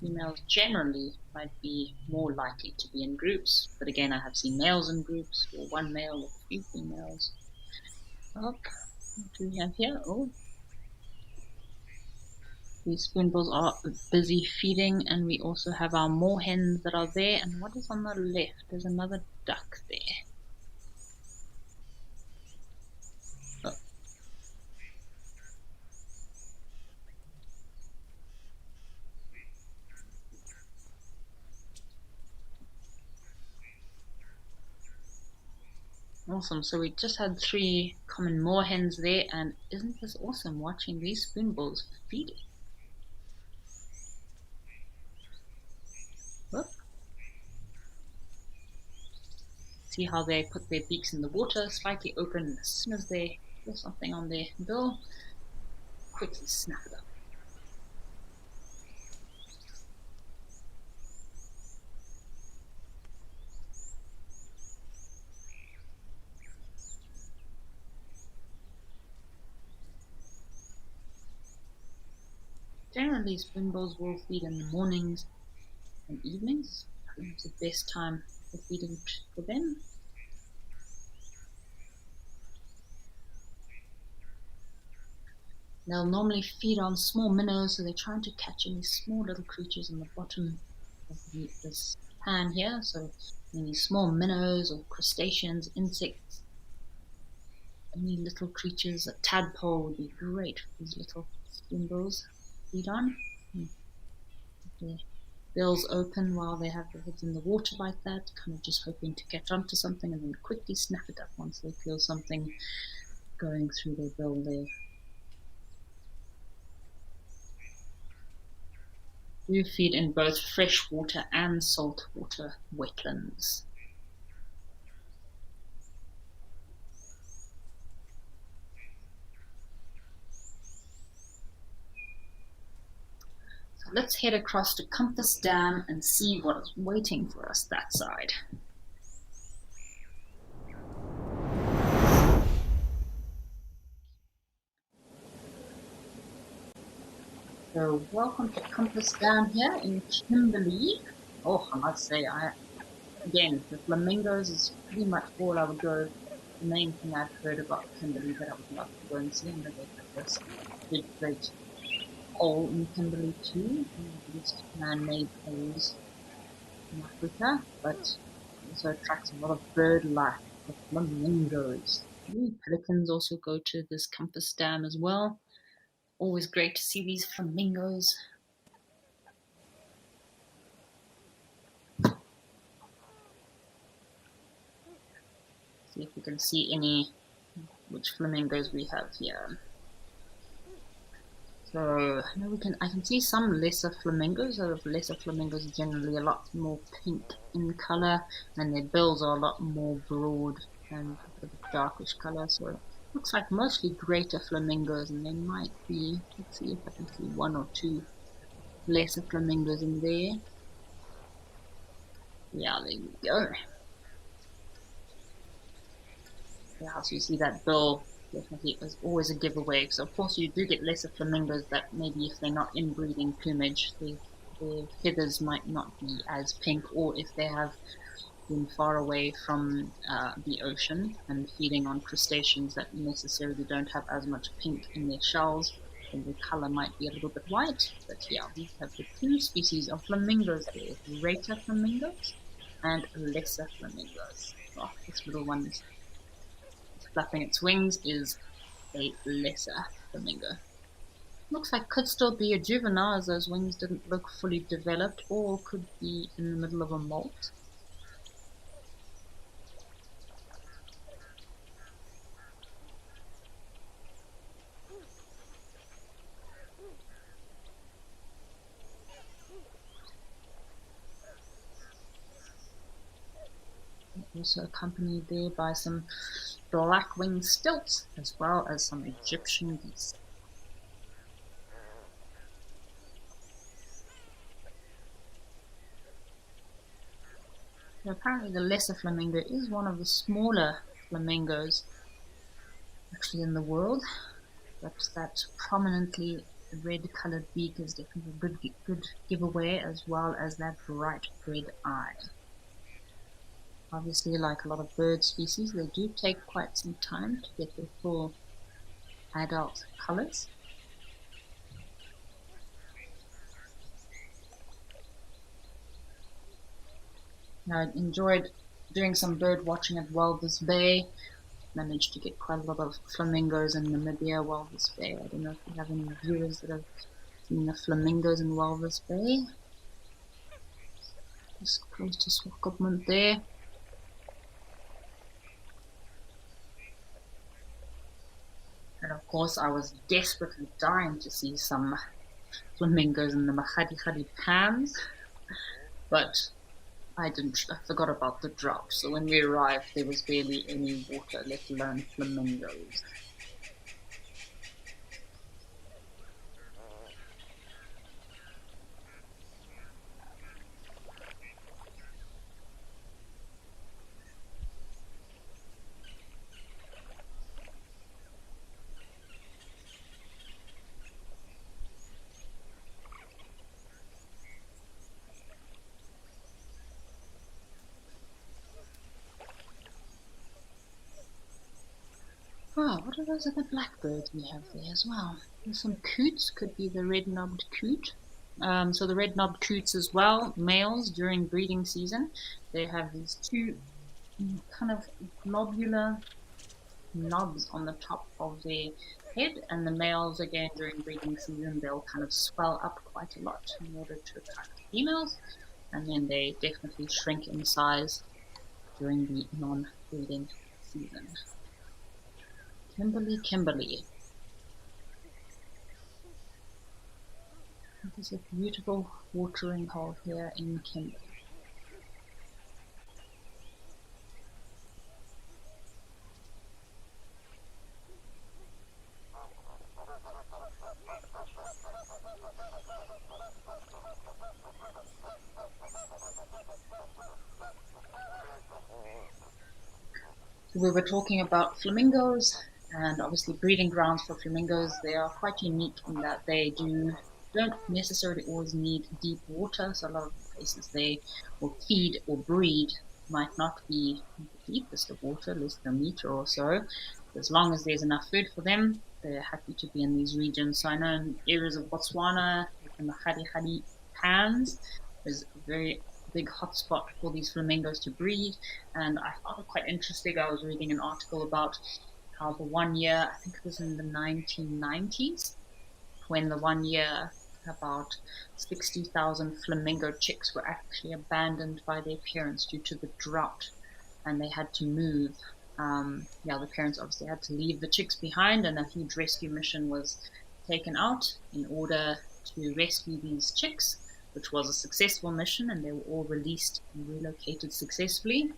Females generally might be more likely to be in groups, but again, I have seen males in groups, or one male with a few females. Oh, what do we have here? Oh, these spoonbills are busy feeding, and we also have our moorhens that are there. And what is on the left? There's another duck there. Oh, awesome. So we just had 3 common moorhens there, and isn't this awesome watching these spoonbills feeding? Look, see how they put their beaks in the water, slightly open. As soon as they feel something on their bill, quickly snap it up. Generally, spoonbills will feed in the mornings and evenings. It's the best time for feeding for them. They'll normally feed on small minnows, so they're trying to catch any small little creatures in the bottom of this pan here. So any small minnows or crustaceans, insects, any little creatures. A tadpole would be great for these little spoonbills to feed on. Their bills open while they have their heads in the water like that, kind of just hoping to catch onto something and then quickly snap it up once they feel something going through their bill there. Do feed in both freshwater and saltwater wetlands. So let's head across to Compass Dam and see what is waiting for us that side. So welcome to Compass down here in Kimberley. Oh, I must say, again, the flamingos is pretty much all I would go. The main thing I've heard about Kimberley that I would love to go and see, and that they have this big, great hole in Kimberley too, one of the biggest man-made holes in Africa, but also attracts a lot of bird life, the flamingos. Pelicans also go to this Compass Dam as well. Always great to see these flamingos. See if we can see which flamingos we have here. So I can see some lesser flamingos. Lesser flamingos are generally a lot more pink in color, and their bills are a lot more broad and a bit of a darkish color. So it looks like mostly greater flamingos, and there might be. Let's see if I can see one or two lesser flamingos in there. Yeah, there we go. Yeah, so you see that bill definitely is always a giveaway. So of course you do get lesser flamingos that maybe if they're not inbreeding plumage, their feathers might not be as pink, or if they have been far away from the ocean and feeding on crustaceans that necessarily don't have as much pink in their shells, then the color might be a little bit white. But yeah, we have the two species of flamingos there, greater flamingos and lesser flamingos. Oh, this little one is flapping its wings is a lesser flamingo. Looks like could still be a juvenile as those wings didn't look fully developed, or could be in the middle of a molt. Also accompanied there by some black-winged stilts, as well as some Egyptian geese. Now, apparently the lesser flamingo is one of the smaller flamingos actually in the world, but that prominently red-colored beak is definitely a good giveaway, as well as that bright red eye. Obviously, like a lot of bird species, they do take quite some time to get their full adult colors. Now, I enjoyed doing some bird watching at Walvis Bay. Managed to get quite a lot of flamingos in Namibia, Walvis Bay. I don't know if we have any viewers that have seen the flamingos in Walvis Bay. Just close to Swakopmund there. And of course, I was desperately dying to see some flamingos in the Mahadi Pans, but I forgot about the drought. So when we arrived, there was barely any water, let alone flamingos. Ah, what are those other blackbirds we have there as well? There's some coots, could be the red-knobbed coot. So the red-knobbed coots as well, males during breeding season, they have these two kind of globular knobs on the top of their head, and the males again during breeding season they'll kind of swell up quite a lot in order to attract females, and then they definitely shrink in size during the non-breeding season. Kimberley. There's a beautiful watering hole here in Kimberley. So we were talking about flamingos, and obviously breeding grounds for flamingos. They are quite unique in that they do don't necessarily always need deep water. So a lot of the places they will feed or breed might not be the deepest of water, less than a meter or so. As long as there's enough food for them, they're happy to be in these regions. So I know in areas of Botswana, like in the Khadi pans, there's a very big hotspot for these flamingos to breed. And I found it quite interesting. I was reading an article about how the one year, I think it was in the 1990s, when the one year about 60,000 flamingo chicks were actually abandoned by their parents due to the drought, and they had to move. The parents obviously had to leave the chicks behind, and a huge rescue mission was taken out in order to rescue these chicks, which was a successful mission, and they were all released and relocated successfully.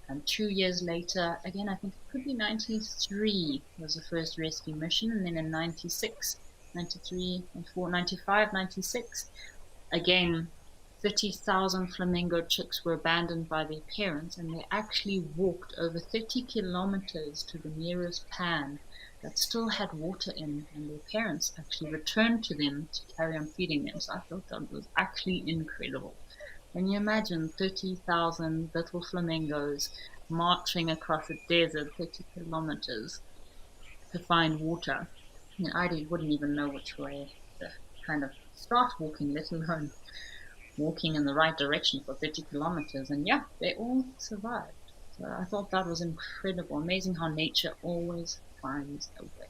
And 2 years later, again, I think it could be 93 was the first rescue mission, and then in 96, 93, 94, 95, 96, again, 30,000 flamingo chicks were abandoned by their parents, and they actually walked over 30 kilometers to the nearest pan that still had water in, and their parents actually returned to them to carry on feeding them. So I thought that was actually incredible. Can you imagine 30,000 little flamingos marching across a desert 30 kilometers to find water? I wouldn't even know which way to kind of start walking, let alone walking in the right direction for 30 kilometers. And yeah, they all survived. So I thought that was incredible. Amazing how nature always finds a way.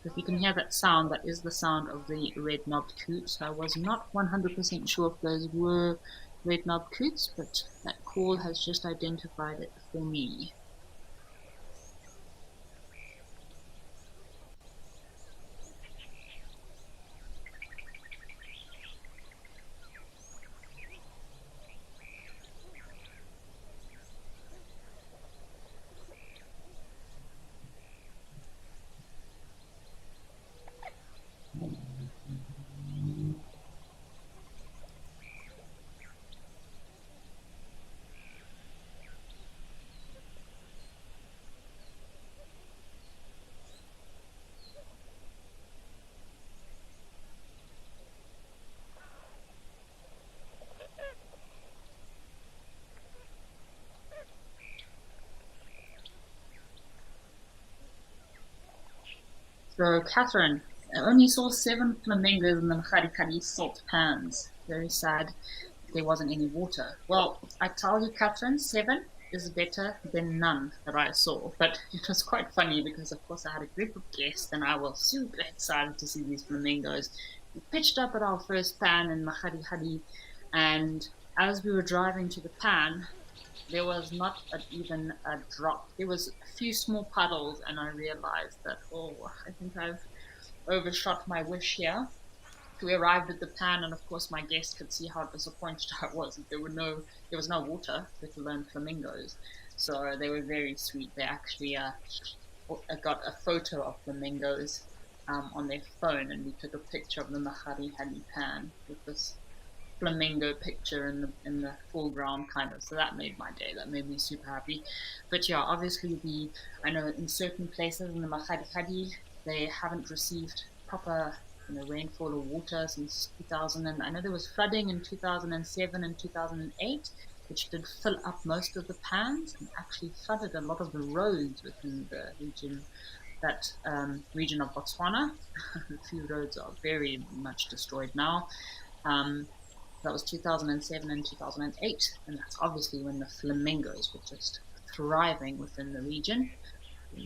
If you can hear that sound, that is the sound of the red-knobbed coots. I was not 100% sure if those were red-knobbed coots, but that call has just identified it for me. So, Catherine, I only saw 7 flamingos in the Kharikari salt pans. Very sad there wasn't any water. Well, I tell you, Catherine, 7 is better than none that I saw. But it was quite funny because, of course, I had a group of guests and I was super excited to see these flamingos. We pitched up at our first pan in Mahari, and as we were driving to the pan, there was not even a drop. There was a few small puddles, and I realized that, oh, I think I've overshot my wish here. We arrived at the pan, and of course, my guests could see how disappointed I was. There was no water, let alone flamingos. So they were very sweet. They actually got a photo of flamingos on their phone, and we took a picture of the Mahari Hali pan with this flamingo picture in the foreground, kind of. So that made my day. That made me super happy. But yeah, obviously I know in certain places in the Mahari they haven't received proper rainfall or water since 2000. And I know there was flooding in 2007 and 2008, which did fill up most of the pans and actually flooded a lot of the roads within the region of Botswana. A few roads are very much destroyed now. That was 2007 and 2008, and that's obviously when the flamingos were just thriving within the region,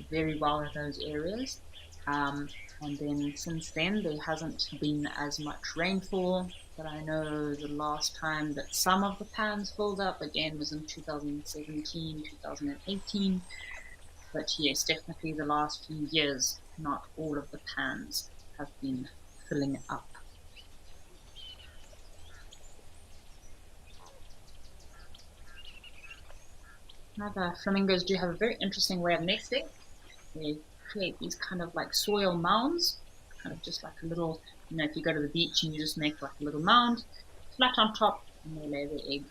very well in those areas. And then since then, there hasn't been as much rainfall. But I know the last time that some of the pans filled up again was in 2017, 2018. But yes, definitely the last few years, not all of the pans have been filling up. Now the flamingos do have a very interesting way of nesting. They create these kind of like soil mounds, kind of just like a little, if you go to the beach and you just make like a little mound, flat on top, and they lay their egg.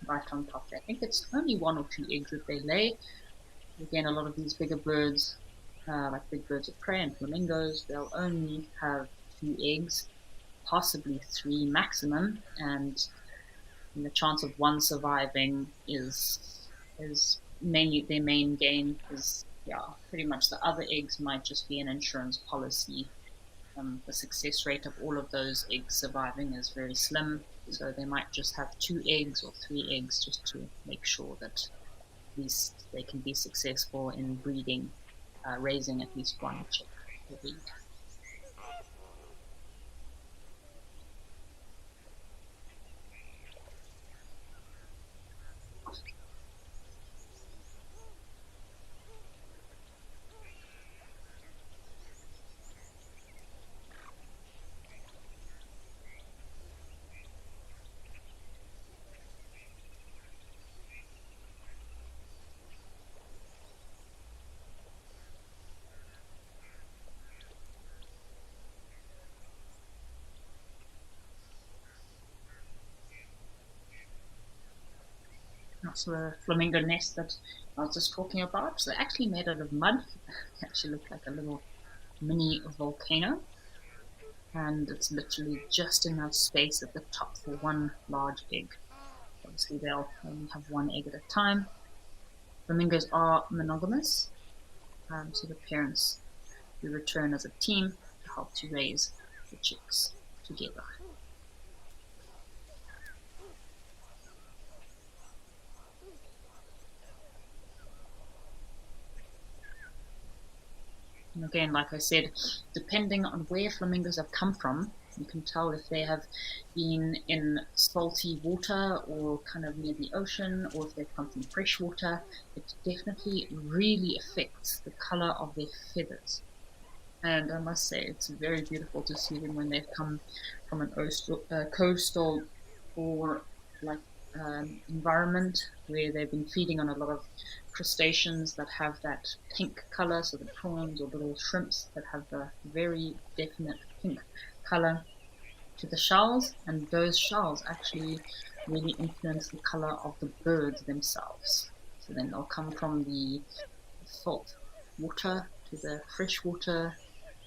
right on top. I think it's only 1 or 2 eggs that they lay. Again, a lot of these bigger birds, like big birds of prey and flamingos, they'll only have 2 eggs, possibly 3 maximum, and the chance of one surviving is mainly their main gain. Is pretty much the other eggs might just be an insurance policy. The success rate of all of those eggs surviving is very slim, so they might just have 2 eggs or 3 eggs just to make sure that at least they can be successful in breeding, raising at least one chick per breed. That's the flamingo nest that I was just talking about. So they're actually made out of mud. They actually look like a little mini volcano. And it's literally just enough space at the top for one large egg. Obviously, they'll only have 1 egg at a time. Flamingos are monogamous, so the parents will return as a team to help to raise the chicks together. And again, like I said, depending on where flamingos have come from, you can tell if they have been in salty water or kind of near the ocean, or if they've come from fresh water. It definitely really affects the color of their feathers. And I must say, it's very beautiful to see them when they've come from an coastal or like environment where they've been feeding on a lot of crustaceans that have that pink color, so the prawns or little shrimps that have the very definite pink color to the shells, and those shells actually really influence the color of the birds themselves. So then they'll come from the salt water to the freshwater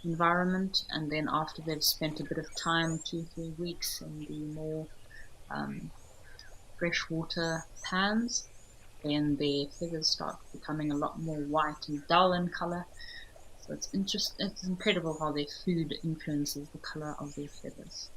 environment, and then after they've spent a bit of time, 2-3 weeks, in the more freshwater pans, then their feathers start becoming a lot more white and dull in color. So it's incredible how their food influences the color of their feathers.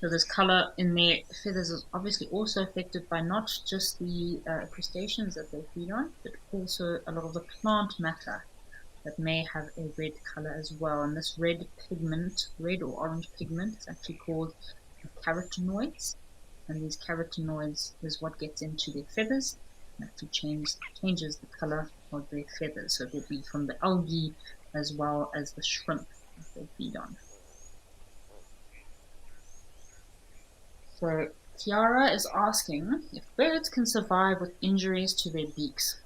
So this color in their feathers is obviously also affected by not just the crustaceans that they feed on, but also a lot of the plant matter that may have a red color as well. And this red pigment, red or orange pigment, is actually called carotenoids. And these carotenoids is what gets into their feathers and actually changes the color of their feathers. So it will be from the algae as well as the shrimp that they feed on. So Kiara is asking if birds can survive with injuries to their beaks.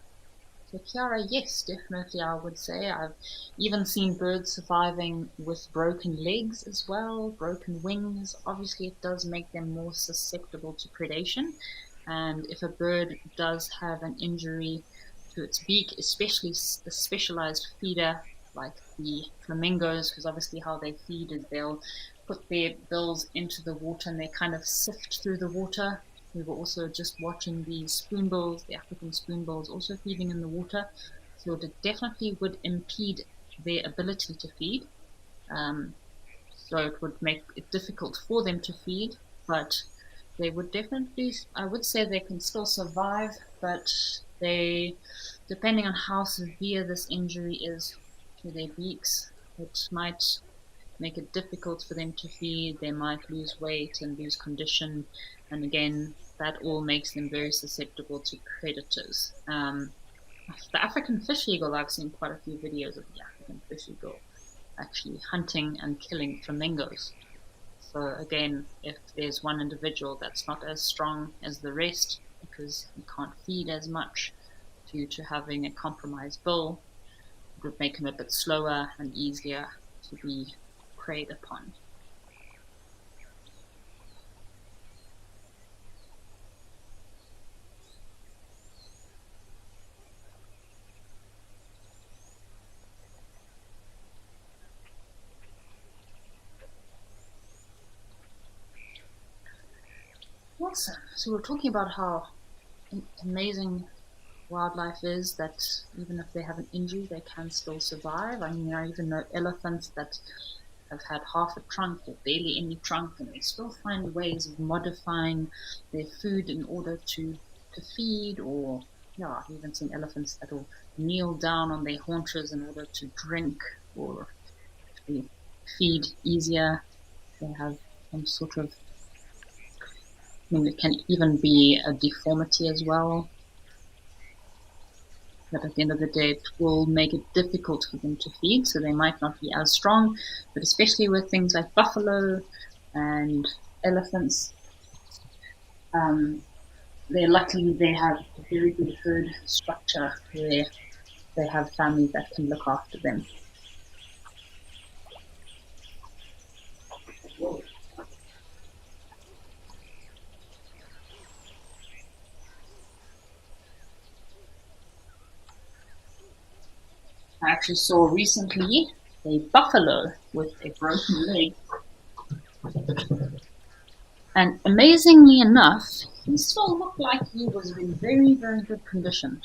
So Kiara, yes, definitely I would say. I've even seen birds surviving with broken legs as well, broken wings. Obviously it does make them more susceptible to predation. And if a bird does have an injury to its beak, especially a specialized feeder like the flamingos, because obviously how they feed is they'll put their bills into the water and they kind of sift through the water. We were also just watching the spoonbills, the African spoonbills, also feeding in the water. So it definitely would impede their ability to feed. So it would make it difficult for them to feed, but they would definitely, I would say they can still survive, but they, depending on how severe this injury is to their beaks, it might make it difficult for them to feed. They might lose weight and lose condition, and again, that all makes them very susceptible to predators. The African fish eagle, I've seen quite a few videos of the African fish eagle actually hunting and killing flamingos. So again, if there's one individual that's not as strong as the rest because he can't feed as much due to having a compromised bill, it would make him a bit slower and easier to be preyed upon. Awesome. So we're talking about how amazing wildlife is, that even if they have an injury, they can still survive. I mean, I even know elephants that have had half a trunk or barely any trunk, and they still find ways of modifying their food in order to feed. Or yeah, I've even seen elephants that will kneel down on their haunches in order to drink or feed easier. They have some sort of, I mean, it can even be a deformity as well. But at the end of the day, it will make it difficult for them to feed, so they might not be as strong. But especially with things like buffalo and elephants, they're luckily they have a very good herd structure where they have families that can look after them. I actually saw recently a buffalo with a broken leg. And amazingly enough, he still looked like he was in very, very good condition.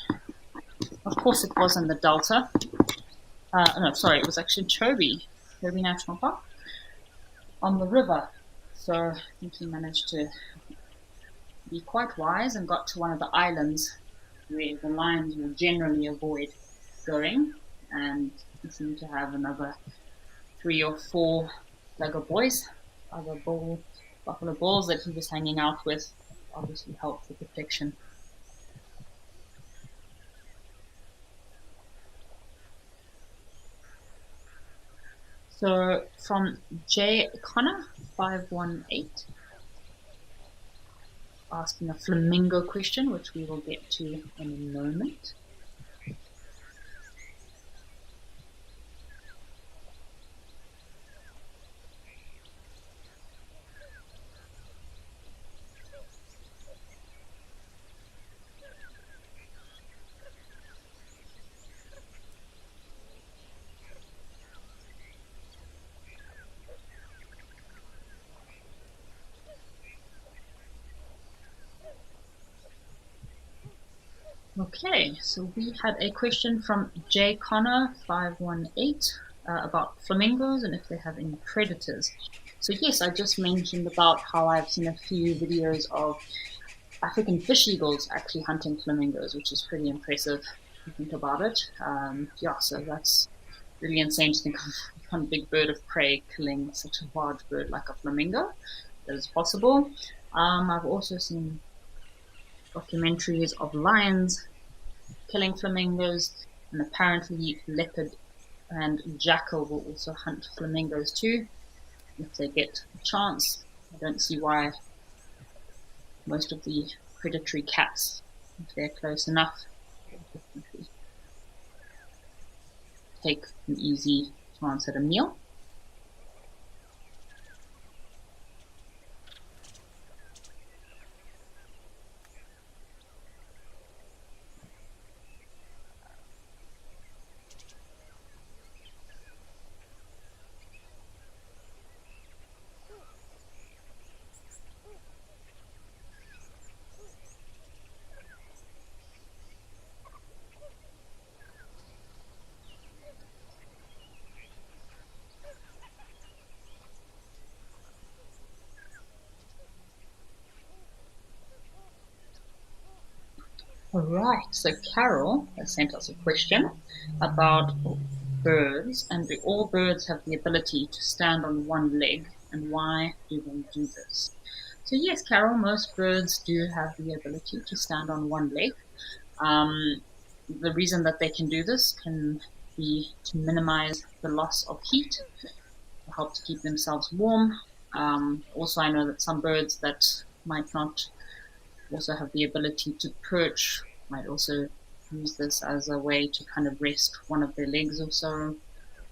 Of course, it wasn't the Delta. No, sorry, it was actually Chobe National Park on the river. So I think he managed to be quite wise and got to one of the islands where the lions will generally avoid going. And he seemed to have another 3 or 4 Lugger boys, other buffalo bulls that he was hanging out with, obviously helped with protection. So from J Connor 518, asking a flamingo question, which we will get to in a moment. Okay, so we had a question from J Connor 518 about flamingos and if they have any predators. So yes, I just mentioned about how I've seen a few videos of African fish eagles actually hunting flamingos, which is pretty impressive if you think about it. Yeah, so that's really insane to think of one big bird of prey killing such a large bird like a flamingo. That is possible. I've also seen documentaries of lions killing flamingos, and apparently leopard and jackal will also hunt flamingos too if they get a chance. I don't see why most of the predatory cats, if they're close enough, will definitely take an easy chance at a meal. All right, so Carol has sent us a question about birds, and do all birds have the ability to stand on one leg, and why do they do this? So yes, Carol, most birds do have the ability to stand on one leg. Um, the reason that they can do this can be to minimize the loss of heat, to help to keep themselves warm. Also, I know that some birds that might not also have the ability to perch might also use this as a way to kind of rest one of their legs or so.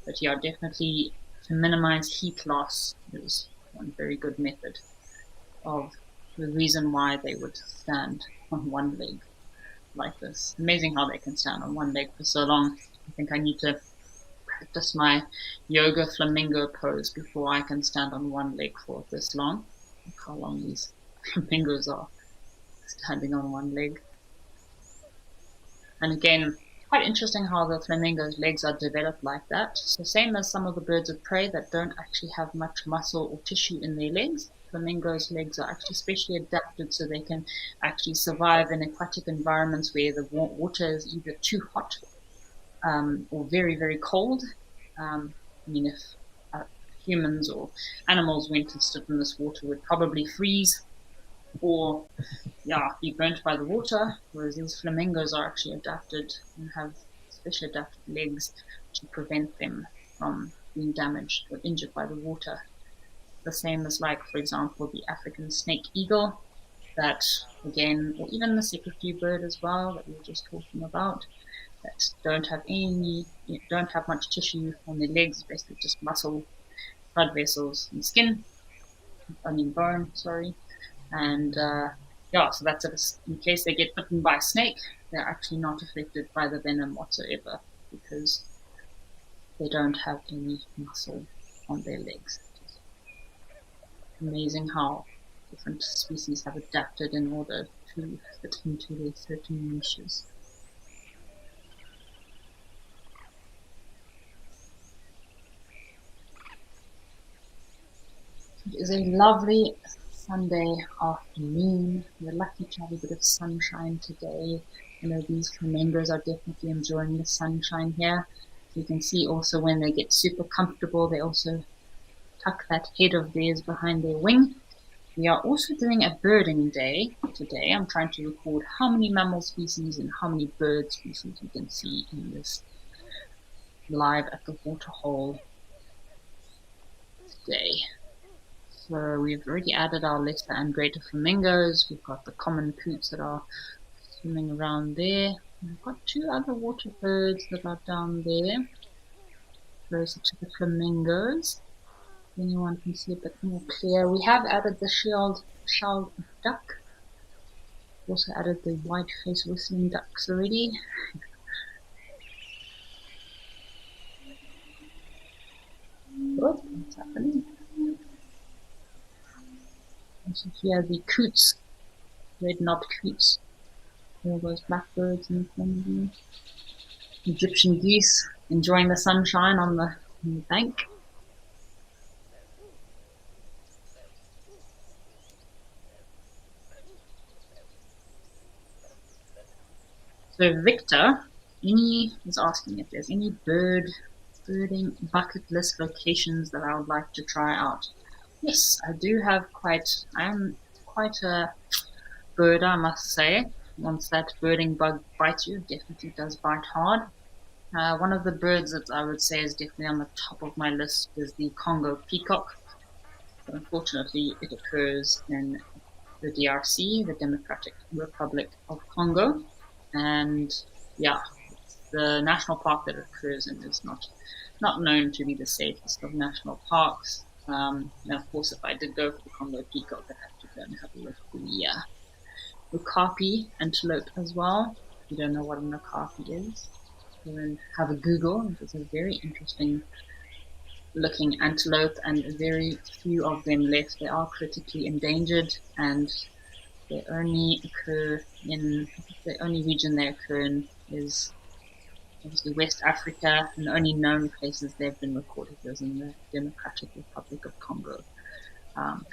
But yeah, definitely to minimize heat loss is one very good method of the reason why they would stand on one leg like this. Amazing how they can stand on one leg for so long. I think I need to practice my yoga flamingo pose before I can stand on one leg for this long. Look how long these flamingos are standing on one leg. And again, quite interesting how the flamingo's legs are developed like that. So same as some of the birds of prey that don't actually have much muscle or tissue in their legs, flamingos' legs are actually specially adapted so they can actually survive in aquatic environments where the water is either too hot or very, very cold. I mean, if humans or animals went and stood in this water, would probably freeze or be burnt by the water, whereas these flamingos are actually adapted and have specially adapted legs to prevent them from being damaged or injured by the water. The same as, like, for example, the African snake eagle, that again, or even the secretary bird as well that we were just talking about, that don't have much tissue on their legs, basically just muscle, blood vessels, and skin. I mean bone, sorry. And so that's it. In case they get bitten by a snake, they're actually not affected by the venom whatsoever because they don't have any muscle on their legs. Amazing how different species have adapted in order to fit into their certain niches. It is a lovely Sunday afternoon. We're lucky to have a bit of sunshine today. You know, these flamingos are definitely enjoying the sunshine here. You can see also when they get super comfortable, they also tuck that head of theirs behind their wing. We are also doing a birding day today. I'm trying to record how many mammal species and how many bird species you can see in this live at the waterhole today. So we've already added our lesser and greater flamingos. We've got the common coots that are swimming around there. We've got two other water birds that are down there, closer to the flamingos. If anyone can see a bit more clear. We have added the shelled duck. Also added the white-faced whistling ducks already. What's happening? Also here the coots, red-knobbed coots. All those blackbirds and flamingos. Egyptian geese enjoying the sunshine on the bank. So Victor is asking if there's any birding bucket list locations that I would like to try out. Yes, I do have I'm quite a birder, I must say. Once that birding bug bites you, it definitely does bite hard. One of the birds that I would say is definitely on the top of my list is the Congo peacock. But unfortunately, it occurs in the DRC, the Democratic Republic of Congo. And the national park that it occurs in is not known to be the safest of national parks. And of course, if I did go for the Congo peacock, I'd have to go and have a look at the okapi antelope as well. If you don't know what an okapi is, go and have a Google. It's a very interesting looking antelope, and very few of them left. They are critically endangered, and they only occur the only region they occur in is obviously West Africa, and the only known places they've been recorded is in the Democratic Republic of Congo,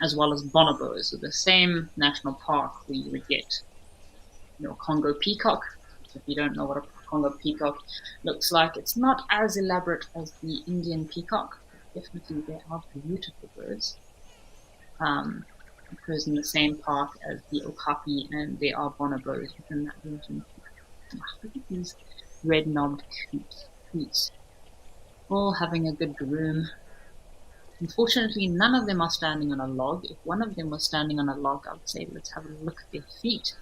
as well as bonobos. So the same national park where you would get Congo peacock. So if you don't know what a Congo peacock looks like, it's not as elaborate as the Indian peacock. Definitely they are beautiful birds. Occurs in the same park as the okapi, and there are bonobos within that region. Look at these red-knobbed coots, all having a good groom. Unfortunately, none of them are standing on a log. If one of them was standing on a log, I would say, let's have a look at their feet.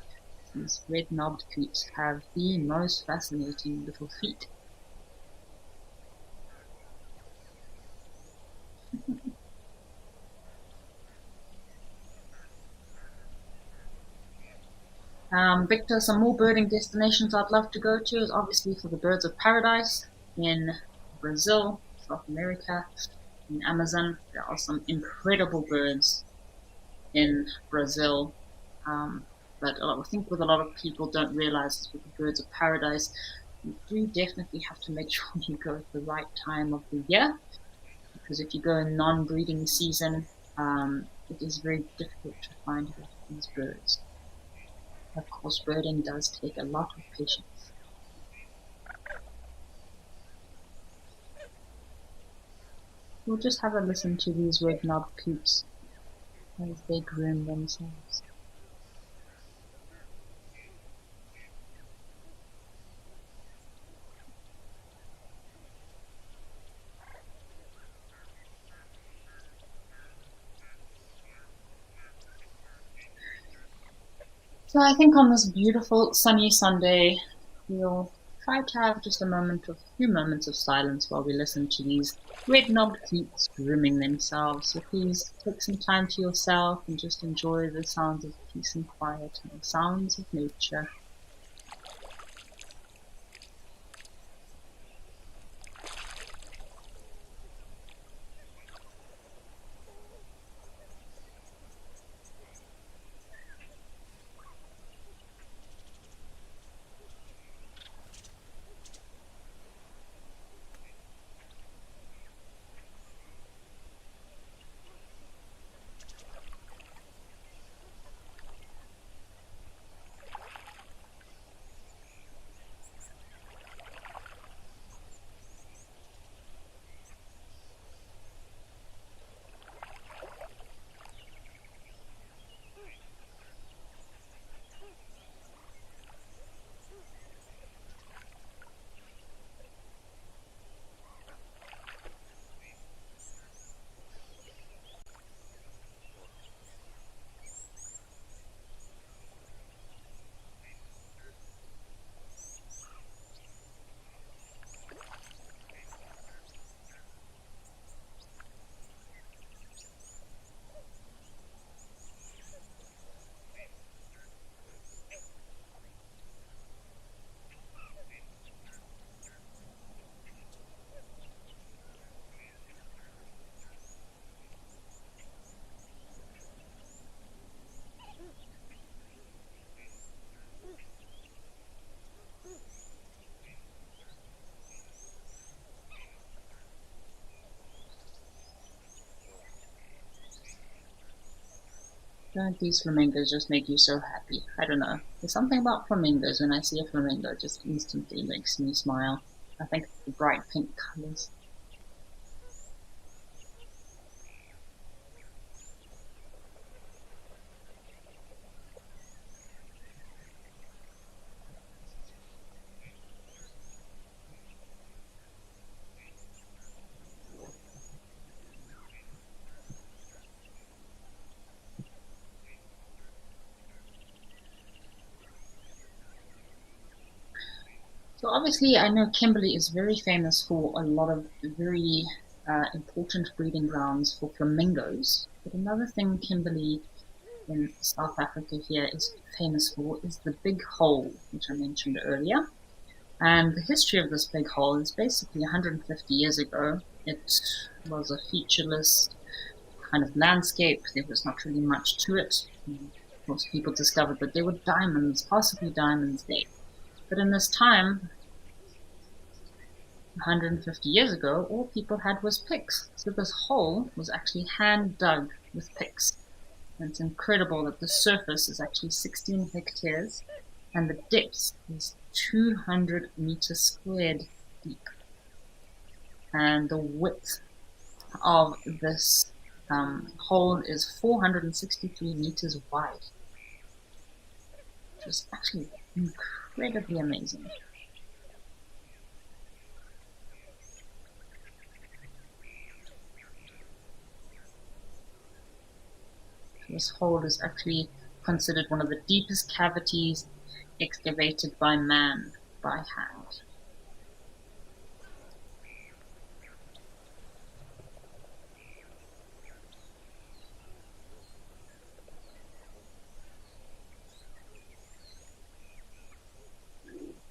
These red-knobbed coots have the most fascinating little feet. Victor, some more birding destinations I'd love to go to is obviously for the birds of paradise in Brazil, South America, in Amazon. There are some incredible birds in Brazil. But I think what a lot of people don't realize is with the birds of paradise, you do definitely have to make sure you go at the right time of the year, because if you go in non-breeding season, it is very difficult to find these birds. Of course, birding does take a lot of patience. We'll just have a listen to these red-knobbed coots as they groom themselves. So I think on this beautiful sunny Sunday, we'll try to have just a few moments of silence while we listen to these red-knobbed coots grooming themselves. So please take some time to yourself and just enjoy the sounds of peace and quiet and the sounds of nature. Don't these flamingos just make you so happy? I don't know. There's something about flamingos. When I see a flamingo, it just instantly makes me smile. I think the bright pink colors. So obviously, I know Kimberley is very famous for a lot of very important breeding grounds for flamingos. But another thing Kimberley in South Africa here is famous for is the big hole, which I mentioned earlier. And the history of this big hole is basically 150 years ago. It was a featureless kind of landscape. There was not really much to it. Most people discovered that there were diamonds, possibly diamonds there. But in this time, 150 years ago, all people had was picks. So this hole was actually hand dug with picks. And it's incredible that the surface is actually 16 hectares and the depth is 200 meters squared deep. And the width of this hole is 463 meters wide, which is actually incredibly amazing. This hole is actually considered one of the deepest cavities excavated by man by hand.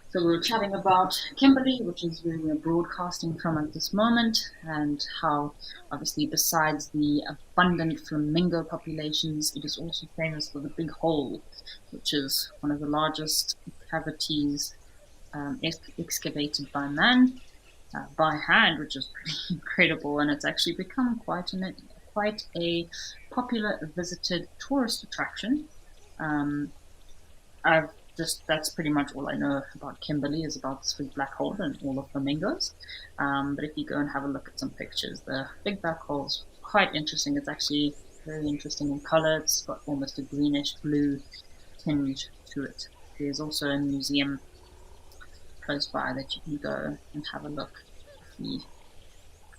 So we were chatting about Kimberley, which is where we're broadcasting from at this moment, and how obviously besides the abundant flamingo populations, it is also famous for the big hole, which is one of the largest cavities excavated by man, by hand, which is pretty incredible, and it's actually become quite a popular visited tourist attraction. That's pretty much all I know about Kimberley is about this big black hole and all the flamingos. But if you go and have a look at some pictures, the big black hole is quite interesting. It's actually very interesting in color. It's got almost a greenish blue tinge to it. There's also a museum close by that you can go and have a look.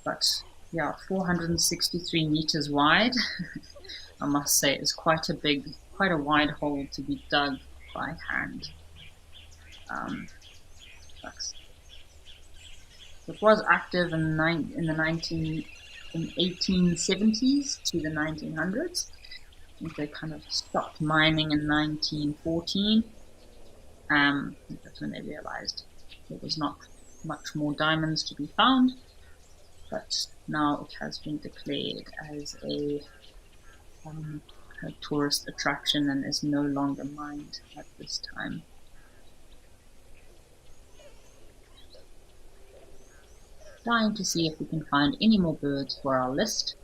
But yeah, 463 meters wide. I must say it's quite a wide hole to be dug by hand. It was active in the 1870s to the 1900s. I think they kind of stopped mining in 1914. That's when they realized there was not much more diamonds to be found. But now it has been declared as a tourist attraction and is no longer mined at this time. Trying to see if we can find any more birds for our list.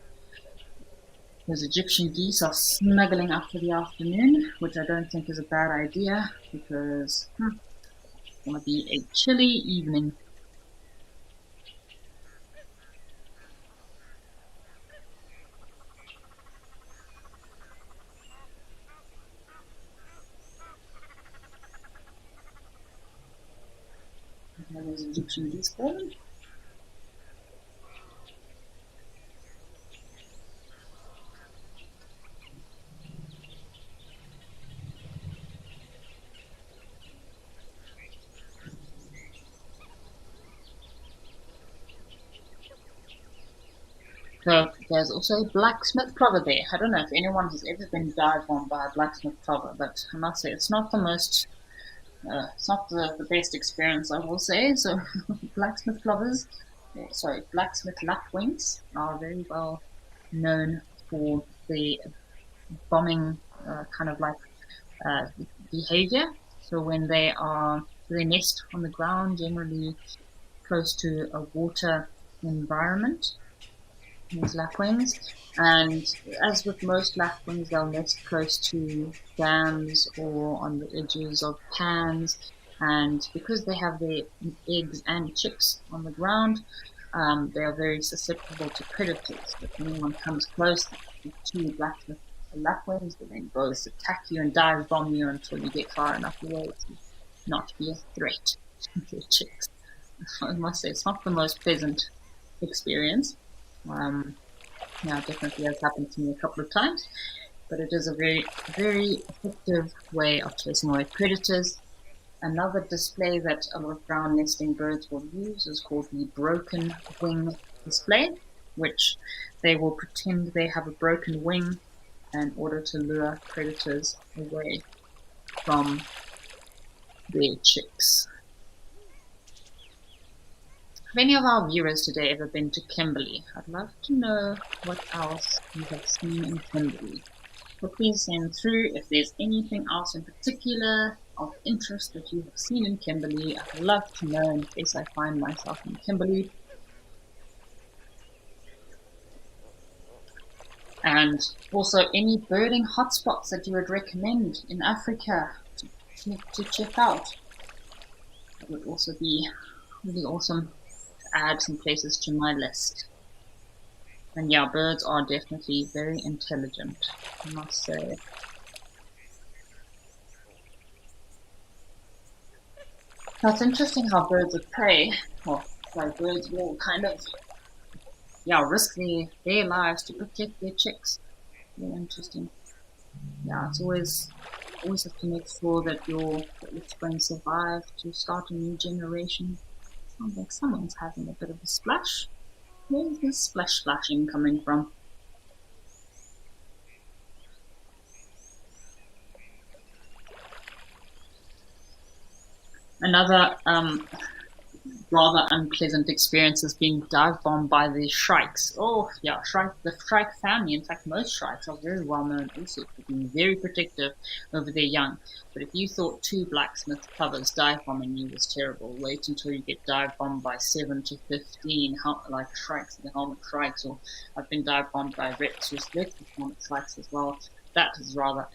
Those Egyptian geese are snuggling up for the afternoon, which I don't think is a bad idea because it's going to be a chilly evening. There's Egyptian geese calling. So there's also a blacksmith plover there. I don't know if anyone has ever been dived on by a blacksmith plover, but I must say it's not the most it's not the best experience, I will say. So blacksmith plovers, blacksmith lapwings are very well known for the bombing kind of like behavior. So when they nest on the ground, generally close to a water environment, these lapwings. And as with most lapwings, they'll nest close to dams or on the edges of pans. And because they have their eggs and chicks on the ground, they are very susceptible to predators. If anyone comes close to lapwings, they then both attack you and dive bomb you until you get far enough away to not be a threat to their chicks. I must say, it's not the most pleasant experience. It definitely has happened to me a couple of times, but it is a very, very effective way of chasing away predators. Another display that a lot of ground nesting birds will use is called the broken wing display, which they will pretend they have a broken wing in order to lure predators away from their chicks. Have any of our viewers today ever been to Kimberley? I'd love to know what else you have seen in Kimberley. So please send through if there's anything else in particular of interest that you have seen in Kimberley. I'd love to know in case I find myself in Kimberley. And also any birding hotspots that you would recommend in Africa to check out. That would also be really awesome. Add some places to my list. And yeah, birds are definitely very intelligent, I must say. Now it's interesting how birds of prey, birds will kind of risk their lives to protect their chicks. Very interesting. yeah, it's always have to make sure that your spring survive to start a new generation. Sounds like someone's having a bit of a splash. Where's this splashing coming from? Another rather unpleasant experiences being dive bombed by the shrikes. Oh, yeah, the shrike family. In fact, most shrikes are very well known also for being very protective over their young. But if you thought two blacksmith covers dive bombing you was terrible, wait until you get dive bombed by 7 to 15, like shrikes, the helmet shrikes, or I've been dive bombed by reptiles, helmet shrikes as well. That is rather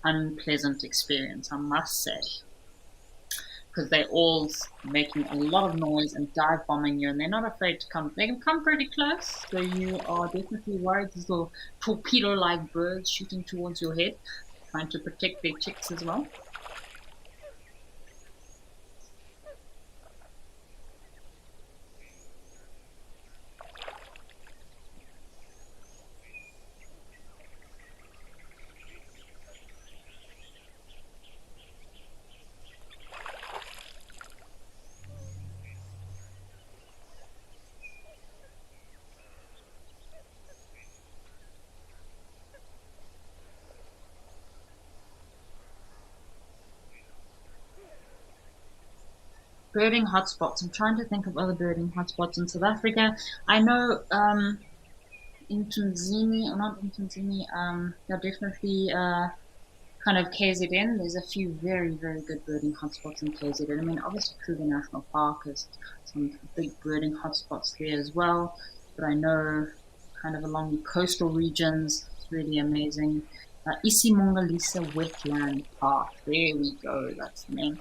unpleasant experience, I must say, because they're all making a lot of noise and dive bombing you, and they're not afraid to come. They can come pretty close, so you are definitely worried. These little torpedo-like birds shooting towards your head, trying to protect their chicks as well. Birding hotspots. I'm trying to think of other birding hotspots in South Africa. I know in Tanzania, or not in Tanzania, they're definitely kind of KZN. There's a few very, very good birding hotspots in KZN. I mean, obviously Kruger National Park has some big birding hotspots there as well. But I know kind of along the coastal regions, it's really amazing. Isimongalisa Wetland Park. There we go. That's the name.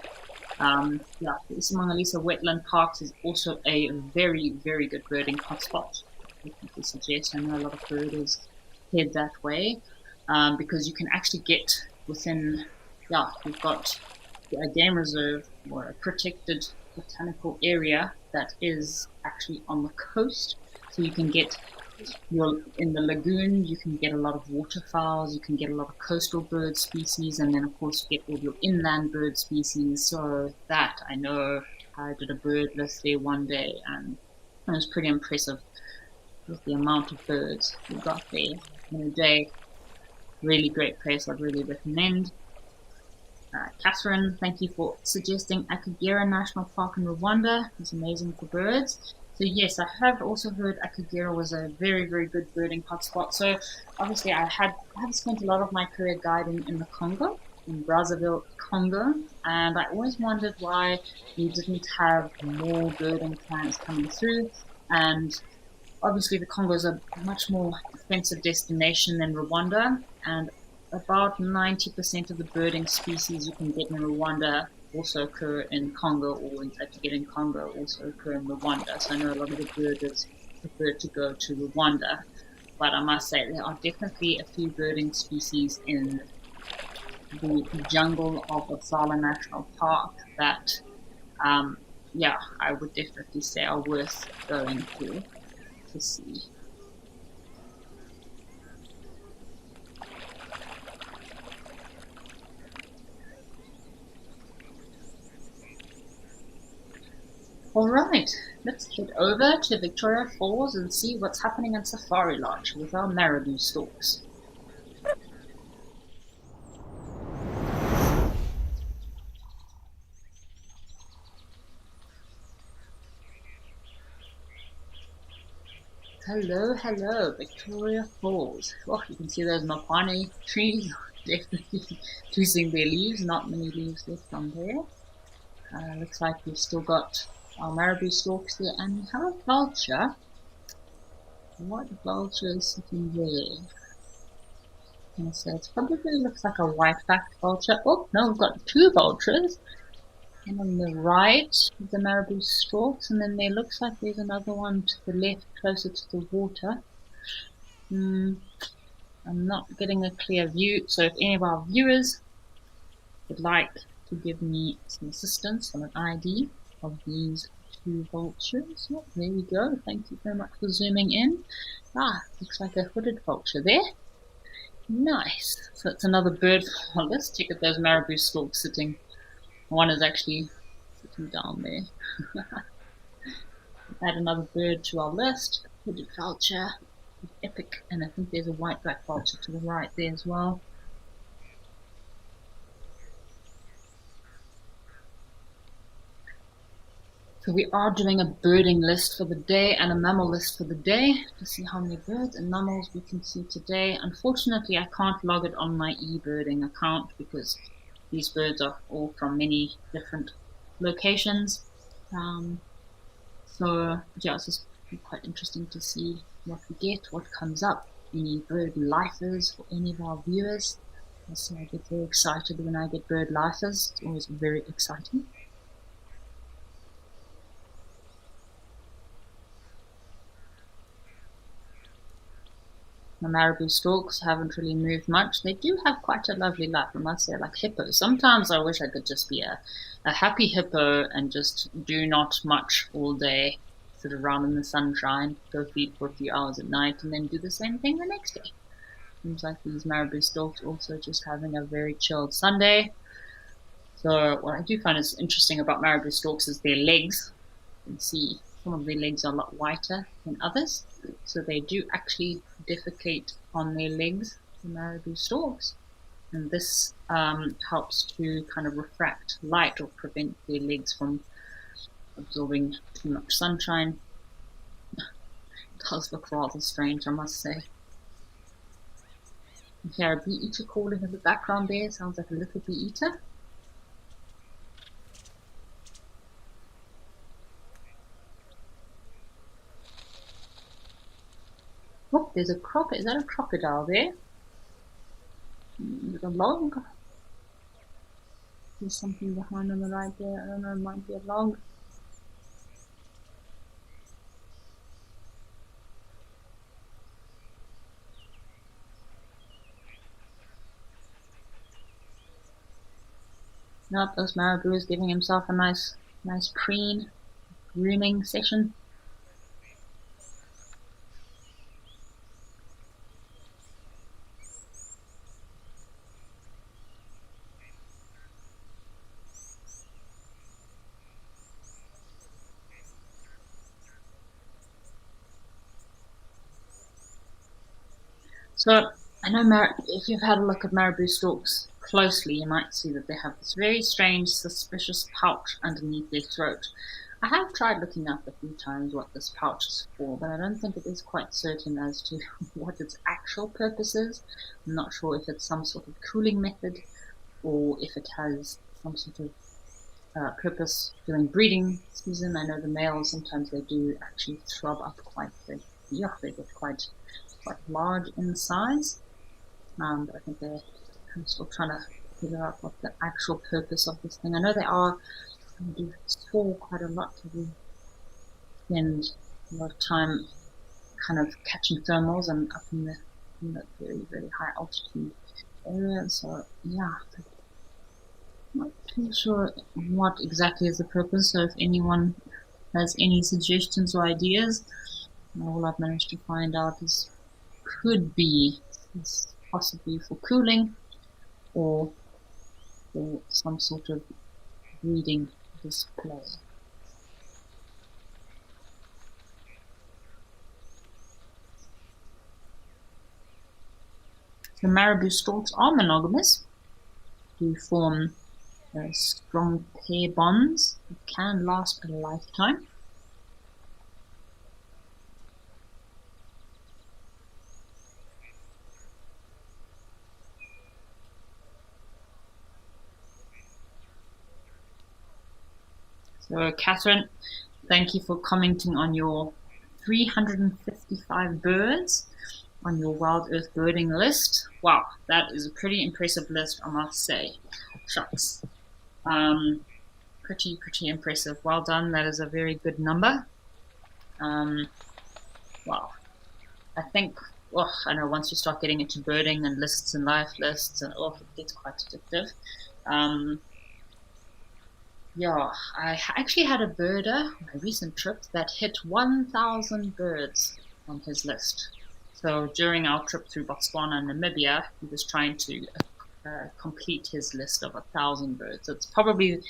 Yeah, the Isimongalisa Wetland Parks is also a very, very good birding hotspot. I definitely suggest. I know a lot of birders head that way because you can actually get within, yeah, you've got a game reserve or a protected botanical area that is actually on the coast. So you can get in the lagoon, you can get a lot of waterfowls, you can get a lot of coastal bird species, and then of course you get all your inland bird species. So that I know I did a bird list there one day, and it was pretty impressive with the amount of birds we got there in a day. Really great place. I'd really recommend. Catherine, thank you for suggesting Akagera National Park in Rwanda. It's amazing for birds. So yes, I have also heard Akagera was a very, very good birding hotspot. So obviously I have spent a lot of my career guiding in the Congo, in Brazzaville, Congo, and I always wondered why we didn't have more birding plants coming through. And obviously the Congo is a much more expensive destination than Rwanda, and about 90% of the birding species you can get in Rwanda also occur in Congo, or in fact you get in Congo also occur in Rwanda. So I know a lot of the birders prefer to go to Rwanda, but I must say there are definitely a few birding species in the jungle of Asala National Park that, yeah, I would definitely say are worth going to see. All right, let's head over to Victoria Falls and see what's happening in Safari Lodge with our marabou storks. Hello, hello, Victoria Falls. Oh, you can see those mapani trees definitely losing their leaves. Not many leaves left on there. Looks like we've still got our marabou storks there, and we have a vulture. What vulture is sitting there? And so it probably looks like a white-backed vulture. Oh, no, we've got two vultures. And on the right, the marabou storks, and then there looks like there's another one to the left, closer to the water. I'm not getting a clear view, so if any of our viewers would like to give me some assistance on an ID of these two vultures, oh, there we go. Thank you very much for zooming in. Looks like a hooded vulture there. Nice. So it's another bird for our list. Check out those marabou storks sitting. One is actually sitting down there. Add another bird to our list. Hooded vulture, epic, and I think there's a white-black vulture to the right there as well. So we are doing a birding list for the day and a mammal list for the day to see how many birds and mammals we can see today. Unfortunately, I can't log it on my eBirding account because these birds are all from many different locations. So yeah, it's just quite interesting to see what we get, what comes up, any bird lifers for any of our viewers. So I get very excited when I get bird lifers. It's always very exciting. The marabou storks haven't really moved much. They do have quite a lovely life, I must say, like hippos. Sometimes I wish I could just be a happy hippo and just do not much all day, sit around in the sunshine, go feed for a few hours at night, and then do the same thing the next day. Seems like these marabou storks also just having a very chilled Sunday. So what I do find is interesting about marabou storks is their legs. You can see some of their legs are a lot whiter than others. So they do actually defecate on their legs, the marabou storks. And this helps to kind of refract light or prevent their legs from absorbing too much sunshine. It does look rather strange, I must say. You hear a bee eater calling in the background there. Sounds like a little bee eater. Oh, there's a crocodile. Is that a crocodile there? There's a log. There's something behind on the right there. I don't know, it might be a log. Nope, this marabou is giving himself a nice preen, grooming session. So I know if you've had a look at marabou storks closely, you might see that they have this very strange, suspicious pouch underneath their throat. I have tried looking up a few times what this pouch is for, but I don't think it is quite certain as to what its actual purpose is. I'm not sure if it's some sort of cooling method or if it has some sort of purpose during breeding season. I know the males sometimes they do actually throb up quite big. Yeah, they get quite large in size. But I think they're kind of still trying to figure out what the actual purpose of this thing. I know they do soar quite a lot. They spend a lot of time kind of catching thermals and up in the very high altitude area. So yeah, not too sure what exactly is the purpose. So if anyone has any suggestions or ideas, all I've managed to find out is could be possibly for cooling or for some sort of breeding display. The marabou storks are monogamous, do form strong pair bonds that can last a lifetime. So, Catherine, thank you for commenting on your 355 birds on your Wild Earth birding list. Wow, that is a pretty impressive list, I must say. Shucks. Pretty impressive. Well done. That is a very good number. Wow. I think, I know once you start getting into birding and lists and life lists, and it gets quite addictive. Yeah, I actually had a birder on a recent trip that hit 1,000 birds on his list. So during our trip through Botswana and Namibia, he was trying to complete his list of 1,000 birds. So it's probably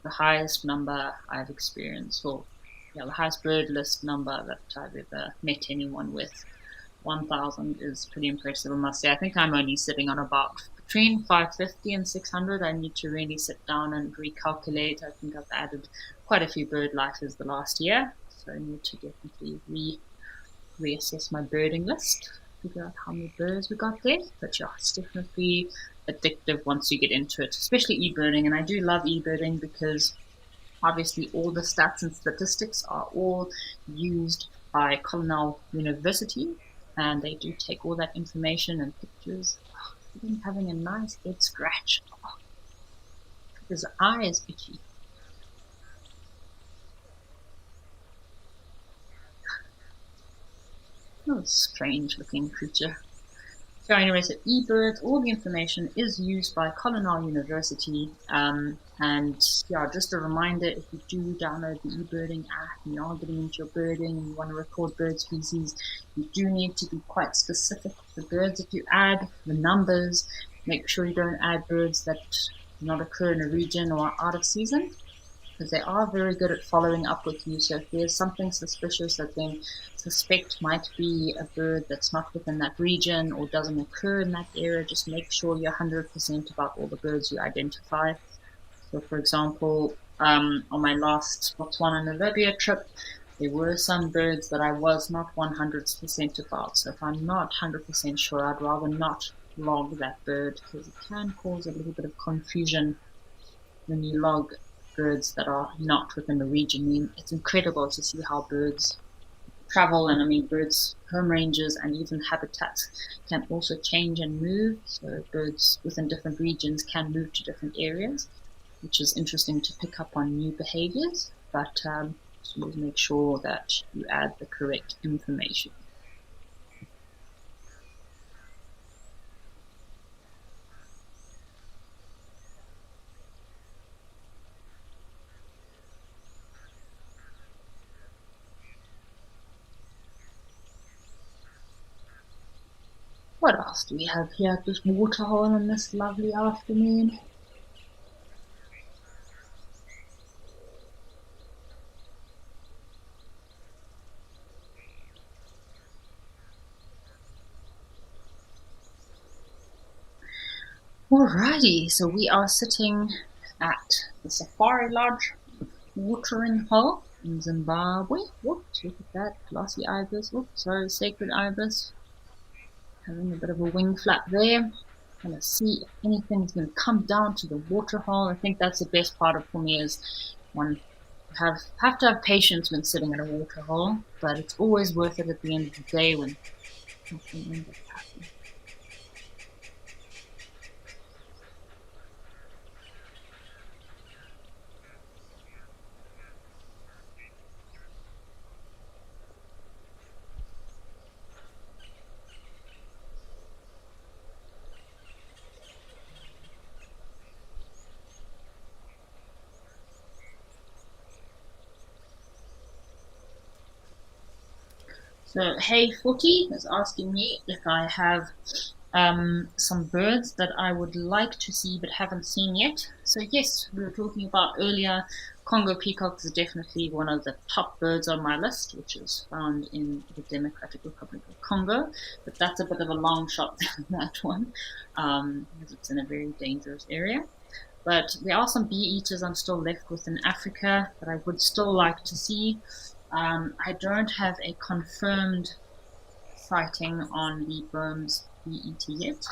the highest number I've experienced, or the highest bird list number that I've ever met anyone with. 1,000 is pretty impressive, I must say. I think I'm only sitting on about between 550 and 600. I need to really sit down and recalculate. I think I've added quite a few bird lifers the last year, so I need to definitely reassess my birding list, figure out how many birds we got there. But yeah, it's definitely addictive once you get into it, especially e-birding. And I do love e-birding because obviously all the stats and statistics are all used by Cornell University, and they do take all that information and pictures. Even having a nice head scratch. His eye is itchy. Oh, strange looking creature. So anyway, so eBirds, all the information is used by Cornell University. And yeah, just a reminder, if you do download the eBirding app and you are getting into your birding and you want to record bird species, you do need to be quite specific with the birds that you add, the numbers. Make sure you don't add birds that do not occur in a region or are out of season, because they are very good at following up with you. So if there's something suspicious that they suspect might be a bird that's not within that region or doesn't occur in that area, just make sure you're 100% about all the birds you identify. So for example, on my last Botswana Namibia trip, there were some birds that I was not 100% about. So if I'm not 100% sure, I'd rather not log that bird, because it can cause a little bit of confusion when you log birds that are not within the region. I mean, it's incredible to see how birds travel, and I mean, birds' home ranges and even habitats can also change and move. So birds within different regions can move to different areas, which is interesting to pick up on new behaviors. But just always make sure that you add the correct information. What else do we have here at this waterhole on this lovely afternoon? Alrighty, so we are sitting at the Safari Lodge watering hole in Zimbabwe. Whoops, look at that, glossy ibis. Oops, sorry, sacred ibis. Having a bit of a wing flap there. Gonna see if anything's gonna come down to the water hole. I think that's the best part of for me, is one have to have patience when sitting at a water hole, but it's always worth it at the end of the day when nothing ends up happening. So Hey Footy is asking me if I have some birds that I would like to see but haven't seen yet. So yes, we were talking about earlier, Congo peacock is definitely one of the top birds on my list, which is found in the Democratic Republic of Congo. But that's a bit of a long shot, that one, because it's in a very dangerous area. But there are some bee eaters I'm still left with in Africa that I would still like to see. I don't have a confirmed sighting on the Burm's bee eater yet,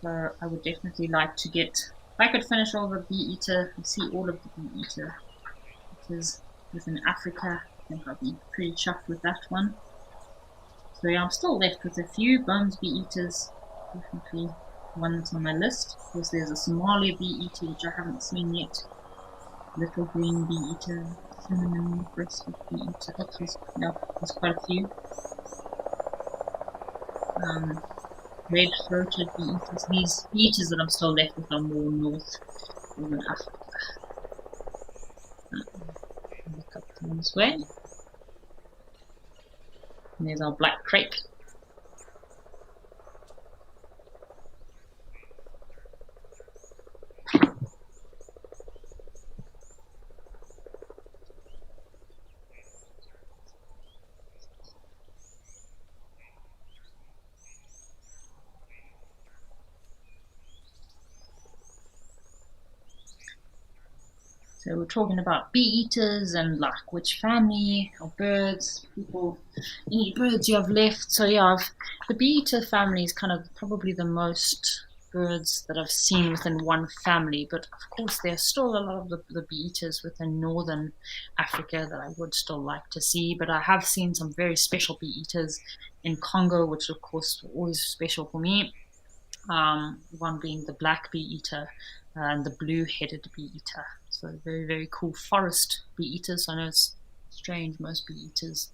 so I would definitely like to get. If I could finish all the bee eater and see all of the bee eater eaters within Africa, I think I'd be pretty chuffed with that one. So yeah, I'm still left with a few Burm's bee eaters, definitely ones on my list. Of course, there's a Somalia bee eater which I haven't seen yet. Little green bee eater, cinnamon breasted bee eater. There's quite a few. Red-throated bee eaters. These bee eaters that I'm still left with are more northern Africa. Look up this way. And there's our black crepe. So we're talking about bee eaters and like which family of birds, people, any birds you have left. So yeah, the bee eater family is kind of probably the most birds that I've seen within one family. But of course, there's still a lot of the bee eaters within northern Africa that I would still like to see. But I have seen some very special bee eaters in Congo, which of course always special for me. One being the black bee eater and the blue-headed bee eater. So very, very cool forest bee eaters. I know it's strange, most bee eaters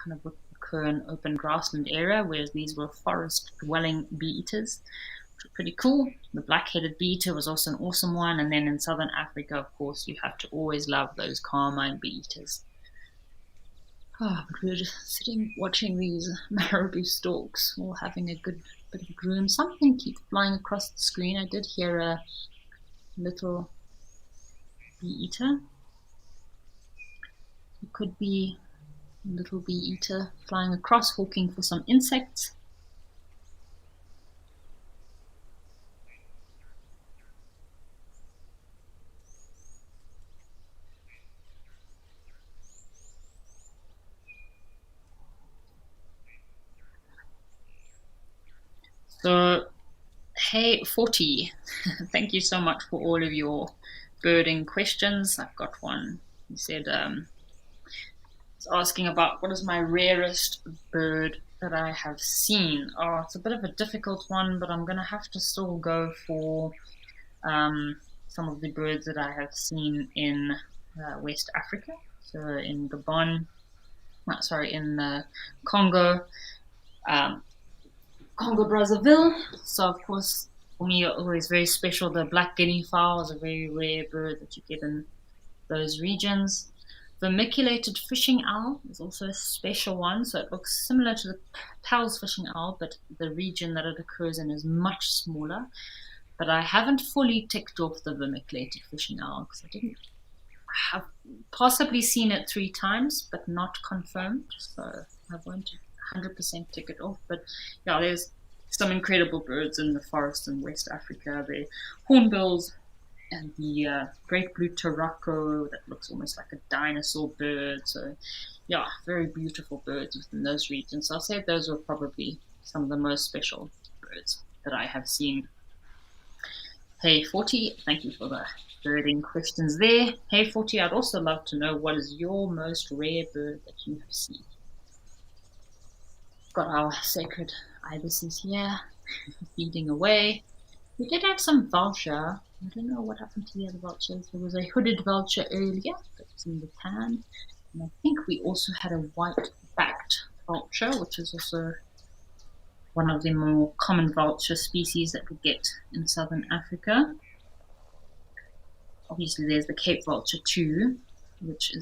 kind of occur in open grassland area, whereas these were forest-dwelling bee eaters, which are pretty cool. The black-headed bee eater was also an awesome one. And then in southern Africa, of course, you have to always love those carmine bee eaters. But we were just sitting watching these marabou storks all having a good bit of a groom. Something keeps flying across the screen. I did hear a little bee eater. It could be a little bee eater flying across, hawking for some insects. So, hey, 40, thank you so much for all of your birding questions. I've got one. You said, it's asking about what is my rarest bird that I have seen. Oh, it's a bit of a difficult one, but I'm going to have to still go for some of the birds that I have seen in West Africa. So in Gabon, in Congo, um, Congo Brazzaville. So of course, for me, always very special. The black guinea fowl is a very rare bird that you get in those regions. Vermiculated fishing owl is also a special one. So it looks similar to the Pell's fishing owl, but the region that it occurs in is much smaller. But I haven't fully ticked off the vermiculated fishing owl because I didn't have possibly seen it 3 times, but not confirmed. So I won't 100% tick it off. But yeah, there's some incredible birds in the forest in West Africa. The hornbills and the great blue turako that looks almost like a dinosaur bird. So yeah, very beautiful birds within those regions. So I'll say those were probably some of the most special birds that I have seen. Hey 40, thank you for the birding questions there. Hey 40, I'd also love to know what is your most rare bird that you have seen. Got our sacred ibises here feeding away. We did have some vulture. I don't know what happened to the other vultures. There was a hooded vulture earlier that's in the pan. And I think we also had a white-backed vulture, which is also one of the more common vulture species that we get in southern Africa. Obviously, there's the Cape vulture too, which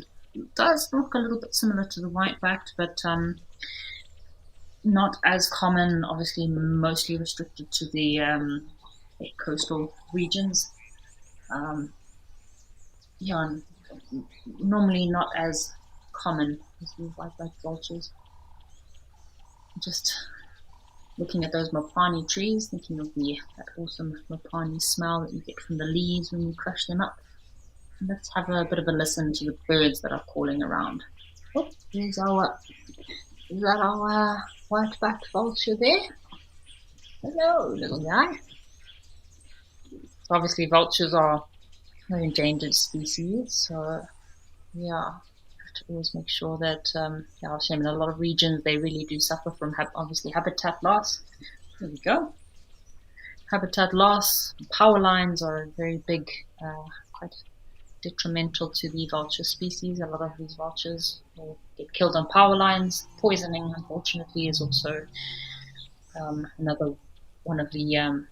does look a little bit similar to the white-backed, but not as common. Obviously, mostly restricted to the coastal regions. Yeah, normally not as common as the white-backed vultures. Just looking at those mopani trees, thinking of that awesome mopani smell that you get from the leaves when you crush them up. And let's have a bit of a listen to the birds that are calling around. Oh, is that our white-backed vulture there? Hello, little guy. So obviously vultures are an endangered species, so yeah, have to always make sure that in a lot of regions they really do suffer from obviously habitat loss. There we go. Habitat loss, power lines are very big, quite detrimental to the vulture species. A lot of these vultures will get killed on power lines. Poisoning, unfortunately, is also another one of the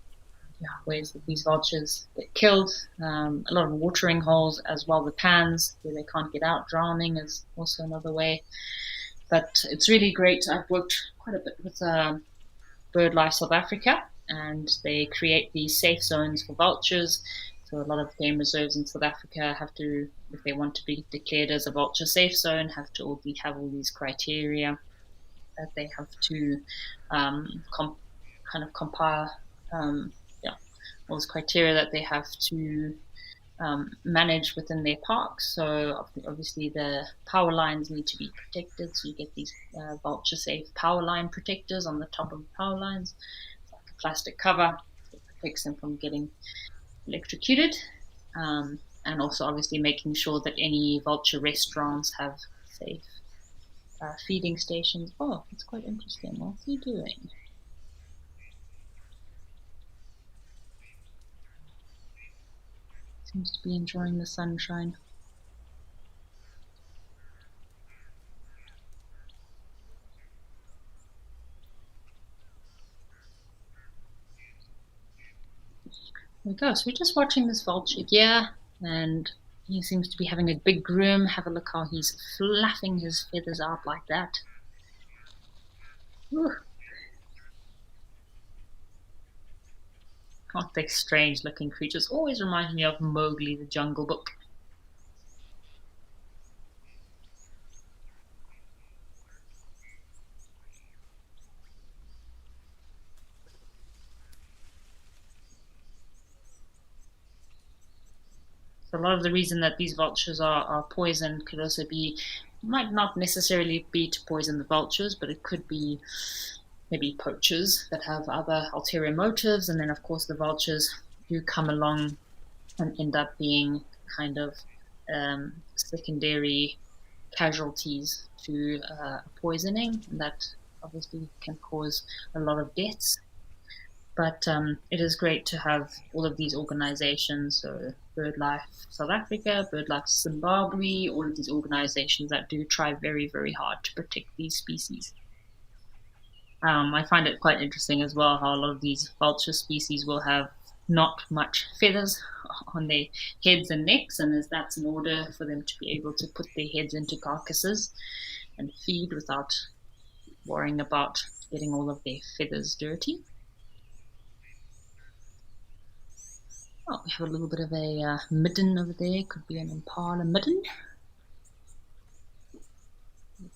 ways that these vultures get killed. A lot of watering holes as well, the pans where they can't get out. Drowning is also another way But it's really great. I've worked quite a bit with BirdLife South Africa, and they create these safe zones for vultures. So a lot of game reserves in South Africa have to, if they want to be declared as a vulture safe zone, have all these criteria that they have to kind of compile. Yeah, all those criteria that they have to manage within their parks. So obviously the power lines need to be protected. So you get these vulture safe power line protectors on the top of the power lines. It's like a plastic cover. It protects them from getting electrocuted. And also obviously making sure that any vulture restaurants have safe feeding stations. Oh, it's quite interesting. What's he doing? Seems to be enjoying the sunshine. There we go. So we're just watching this vulture here, and he seems to be having a big groom. Have a look how he's fluffing his feathers out like that. Ooh. Aren't they strange looking creatures? Always remind me of Mowgli the Jungle Book. So a lot of the reason that these vultures are poisoned could also be, might not necessarily be to poison the vultures, but it could be maybe poachers that have other ulterior motives. And then, of course, the vultures do come along and end up being kind of secondary casualties to poisoning. And that obviously can cause a lot of deaths. But it is great to have all of these organizations, so BirdLife South Africa, BirdLife Zimbabwe, all of these organizations that do try very, very hard to protect these species. I find it quite interesting as well how a lot of these vulture species will have not much feathers on their heads and necks, and that's in order for them to be able to put their heads into carcasses and feed without worrying about getting all of their feathers dirty. Oh, we have a little bit of a midden over there. Could be an impala midden.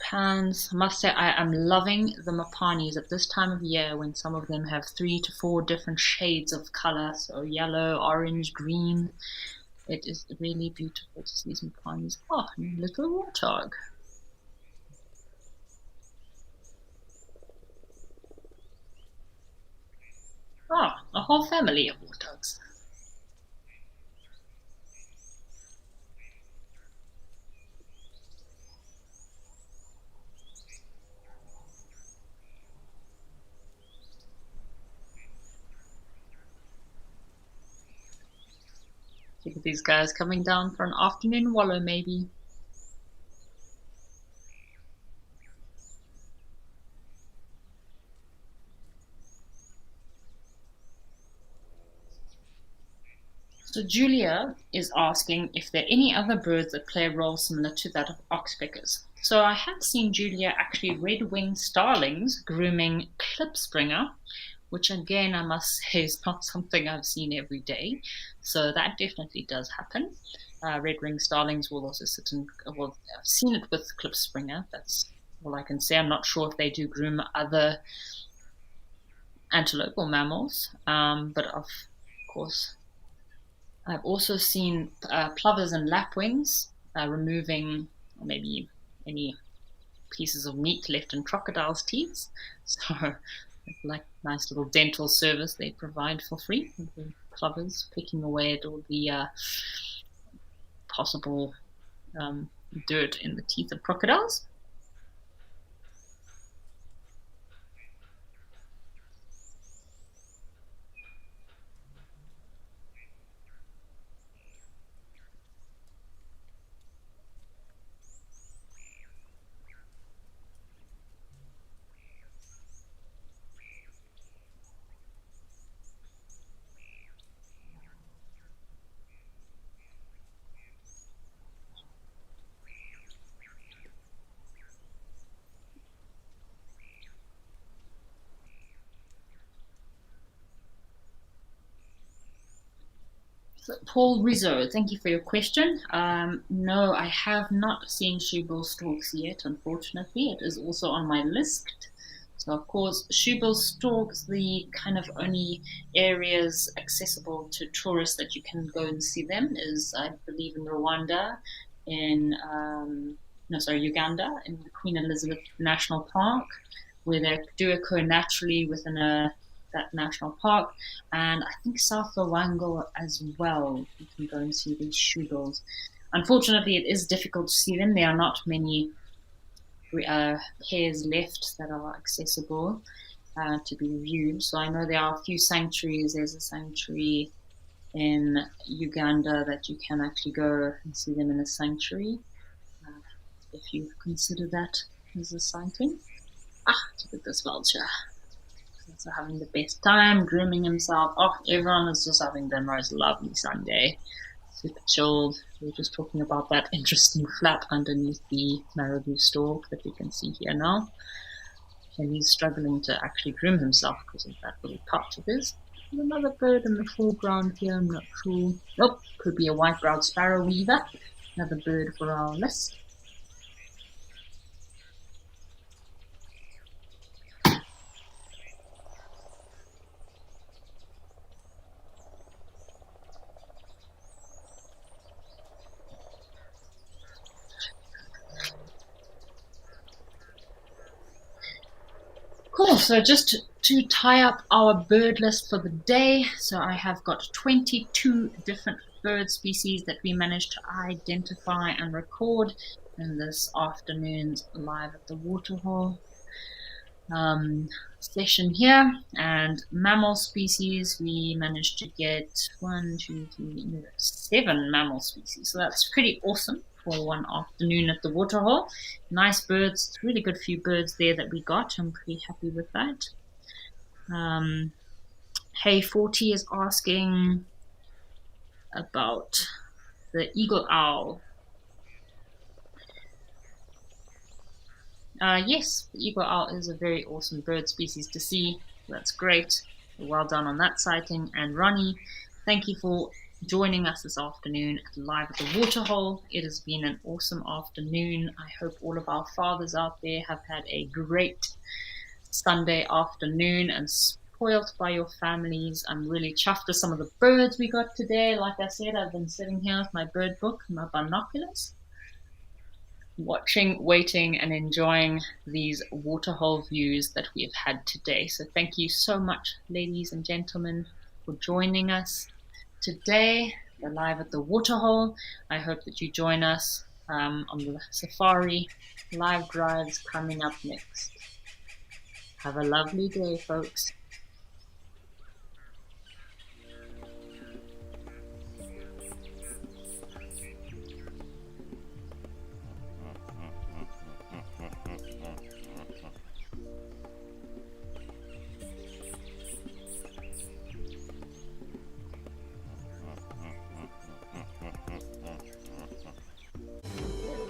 Pans. I must say, I am loving the mapanis at this time of year when some of them have 3 to 4 different shades of color. So yellow, orange, green. It is really beautiful to see these mapanis. Oh, little warthog. Oh, a whole family of warthogs. Look at these guys coming down for an afternoon wallow, maybe. So Julia is asking if there are any other birds that play a role similar to that of oxpeckers. So I have seen Julia actually red-winged starlings grooming klipspringer, which again I must say is not something I've seen every day. So that definitely does happen. Red-winged starlings will also sit in. Well, I've seen it with klipspringer. That's all I can say. I'm not sure if they do groom other antelope or mammals, but of course I've also seen plovers and lapwings removing maybe any pieces of meat left in crocodiles' teeth. So, like nice little dental service they provide for free. The plovers picking away at all the possible um, dirt in the teeth of crocodiles. Paul Rizzo, thank you for your question. No, I have not seen shoebill stalks yet, unfortunately. It is also on my list. So, of course, shoebill stalks, the kind of only areas accessible to tourists that you can go and see them is, I believe, in Rwanda, in, no, sorry, Uganda, in the Queen Elizabeth National Park, where they do occur naturally within that national park, and I think South Luango as well. You can go and see these shoebills. Unfortunately, it is difficult to see them. There are not many pairs left that are accessible to be viewed. So I know there are a few sanctuaries. There's a sanctuary in Uganda that you can actually go and see them in a sanctuary if you consider that as a sighting. Look at this vulture. So having the best time, grooming himself. Oh, everyone is just having the most lovely Sunday. Super chilled. We are just talking about that interesting flap underneath the marabou stalk that we can see here now. And he's struggling to actually groom himself because of that little pouch of his. There's another bird in the foreground here, I'm not sure. Oh, could be a white-browed sparrow weaver. Another bird for our list. Cool, so just to tie up our bird list for the day, so I have got 22 different bird species that we managed to identify and record in this afternoon's Live at the Waterhole session here. And mammal species, we managed to get 7 mammal species, so that's pretty awesome for one afternoon at the waterhole. Nice birds, really good few birds there that we got. I'm pretty happy with that. Hey 40 is asking about the eagle owl. Yes, the eagle owl is a very awesome bird species to see. That's great. Well done on that sighting. And Ronnie, thank you for joining us this afternoon at Live at the Waterhole. It has been an awesome afternoon. I hope all of our fathers out there have had a great Sunday afternoon and spoiled by your families. I'm really chuffed with some of the birds we got today. Like I said, I've been sitting here with my bird book and my binoculars, watching, waiting, and enjoying these waterhole views that we have had today. So thank you so much, ladies and gentlemen, for joining us today. We're live at the waterhole. I hope that you join us on the safari live drives coming up next. Have a lovely day, folks.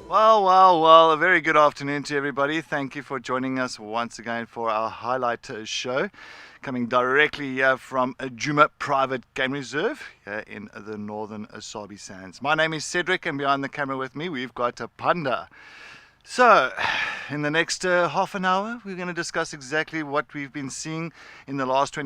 Well, a very good afternoon to everybody. Thank you for joining us once again for our highlight show, coming directly from Djuma Private Game Reserve here in the northern Asabi Sands. My name is Cedric, and behind the camera with me we've got Panda. So, in the next half an hour, we're going to discuss exactly what we've been seeing in the last 20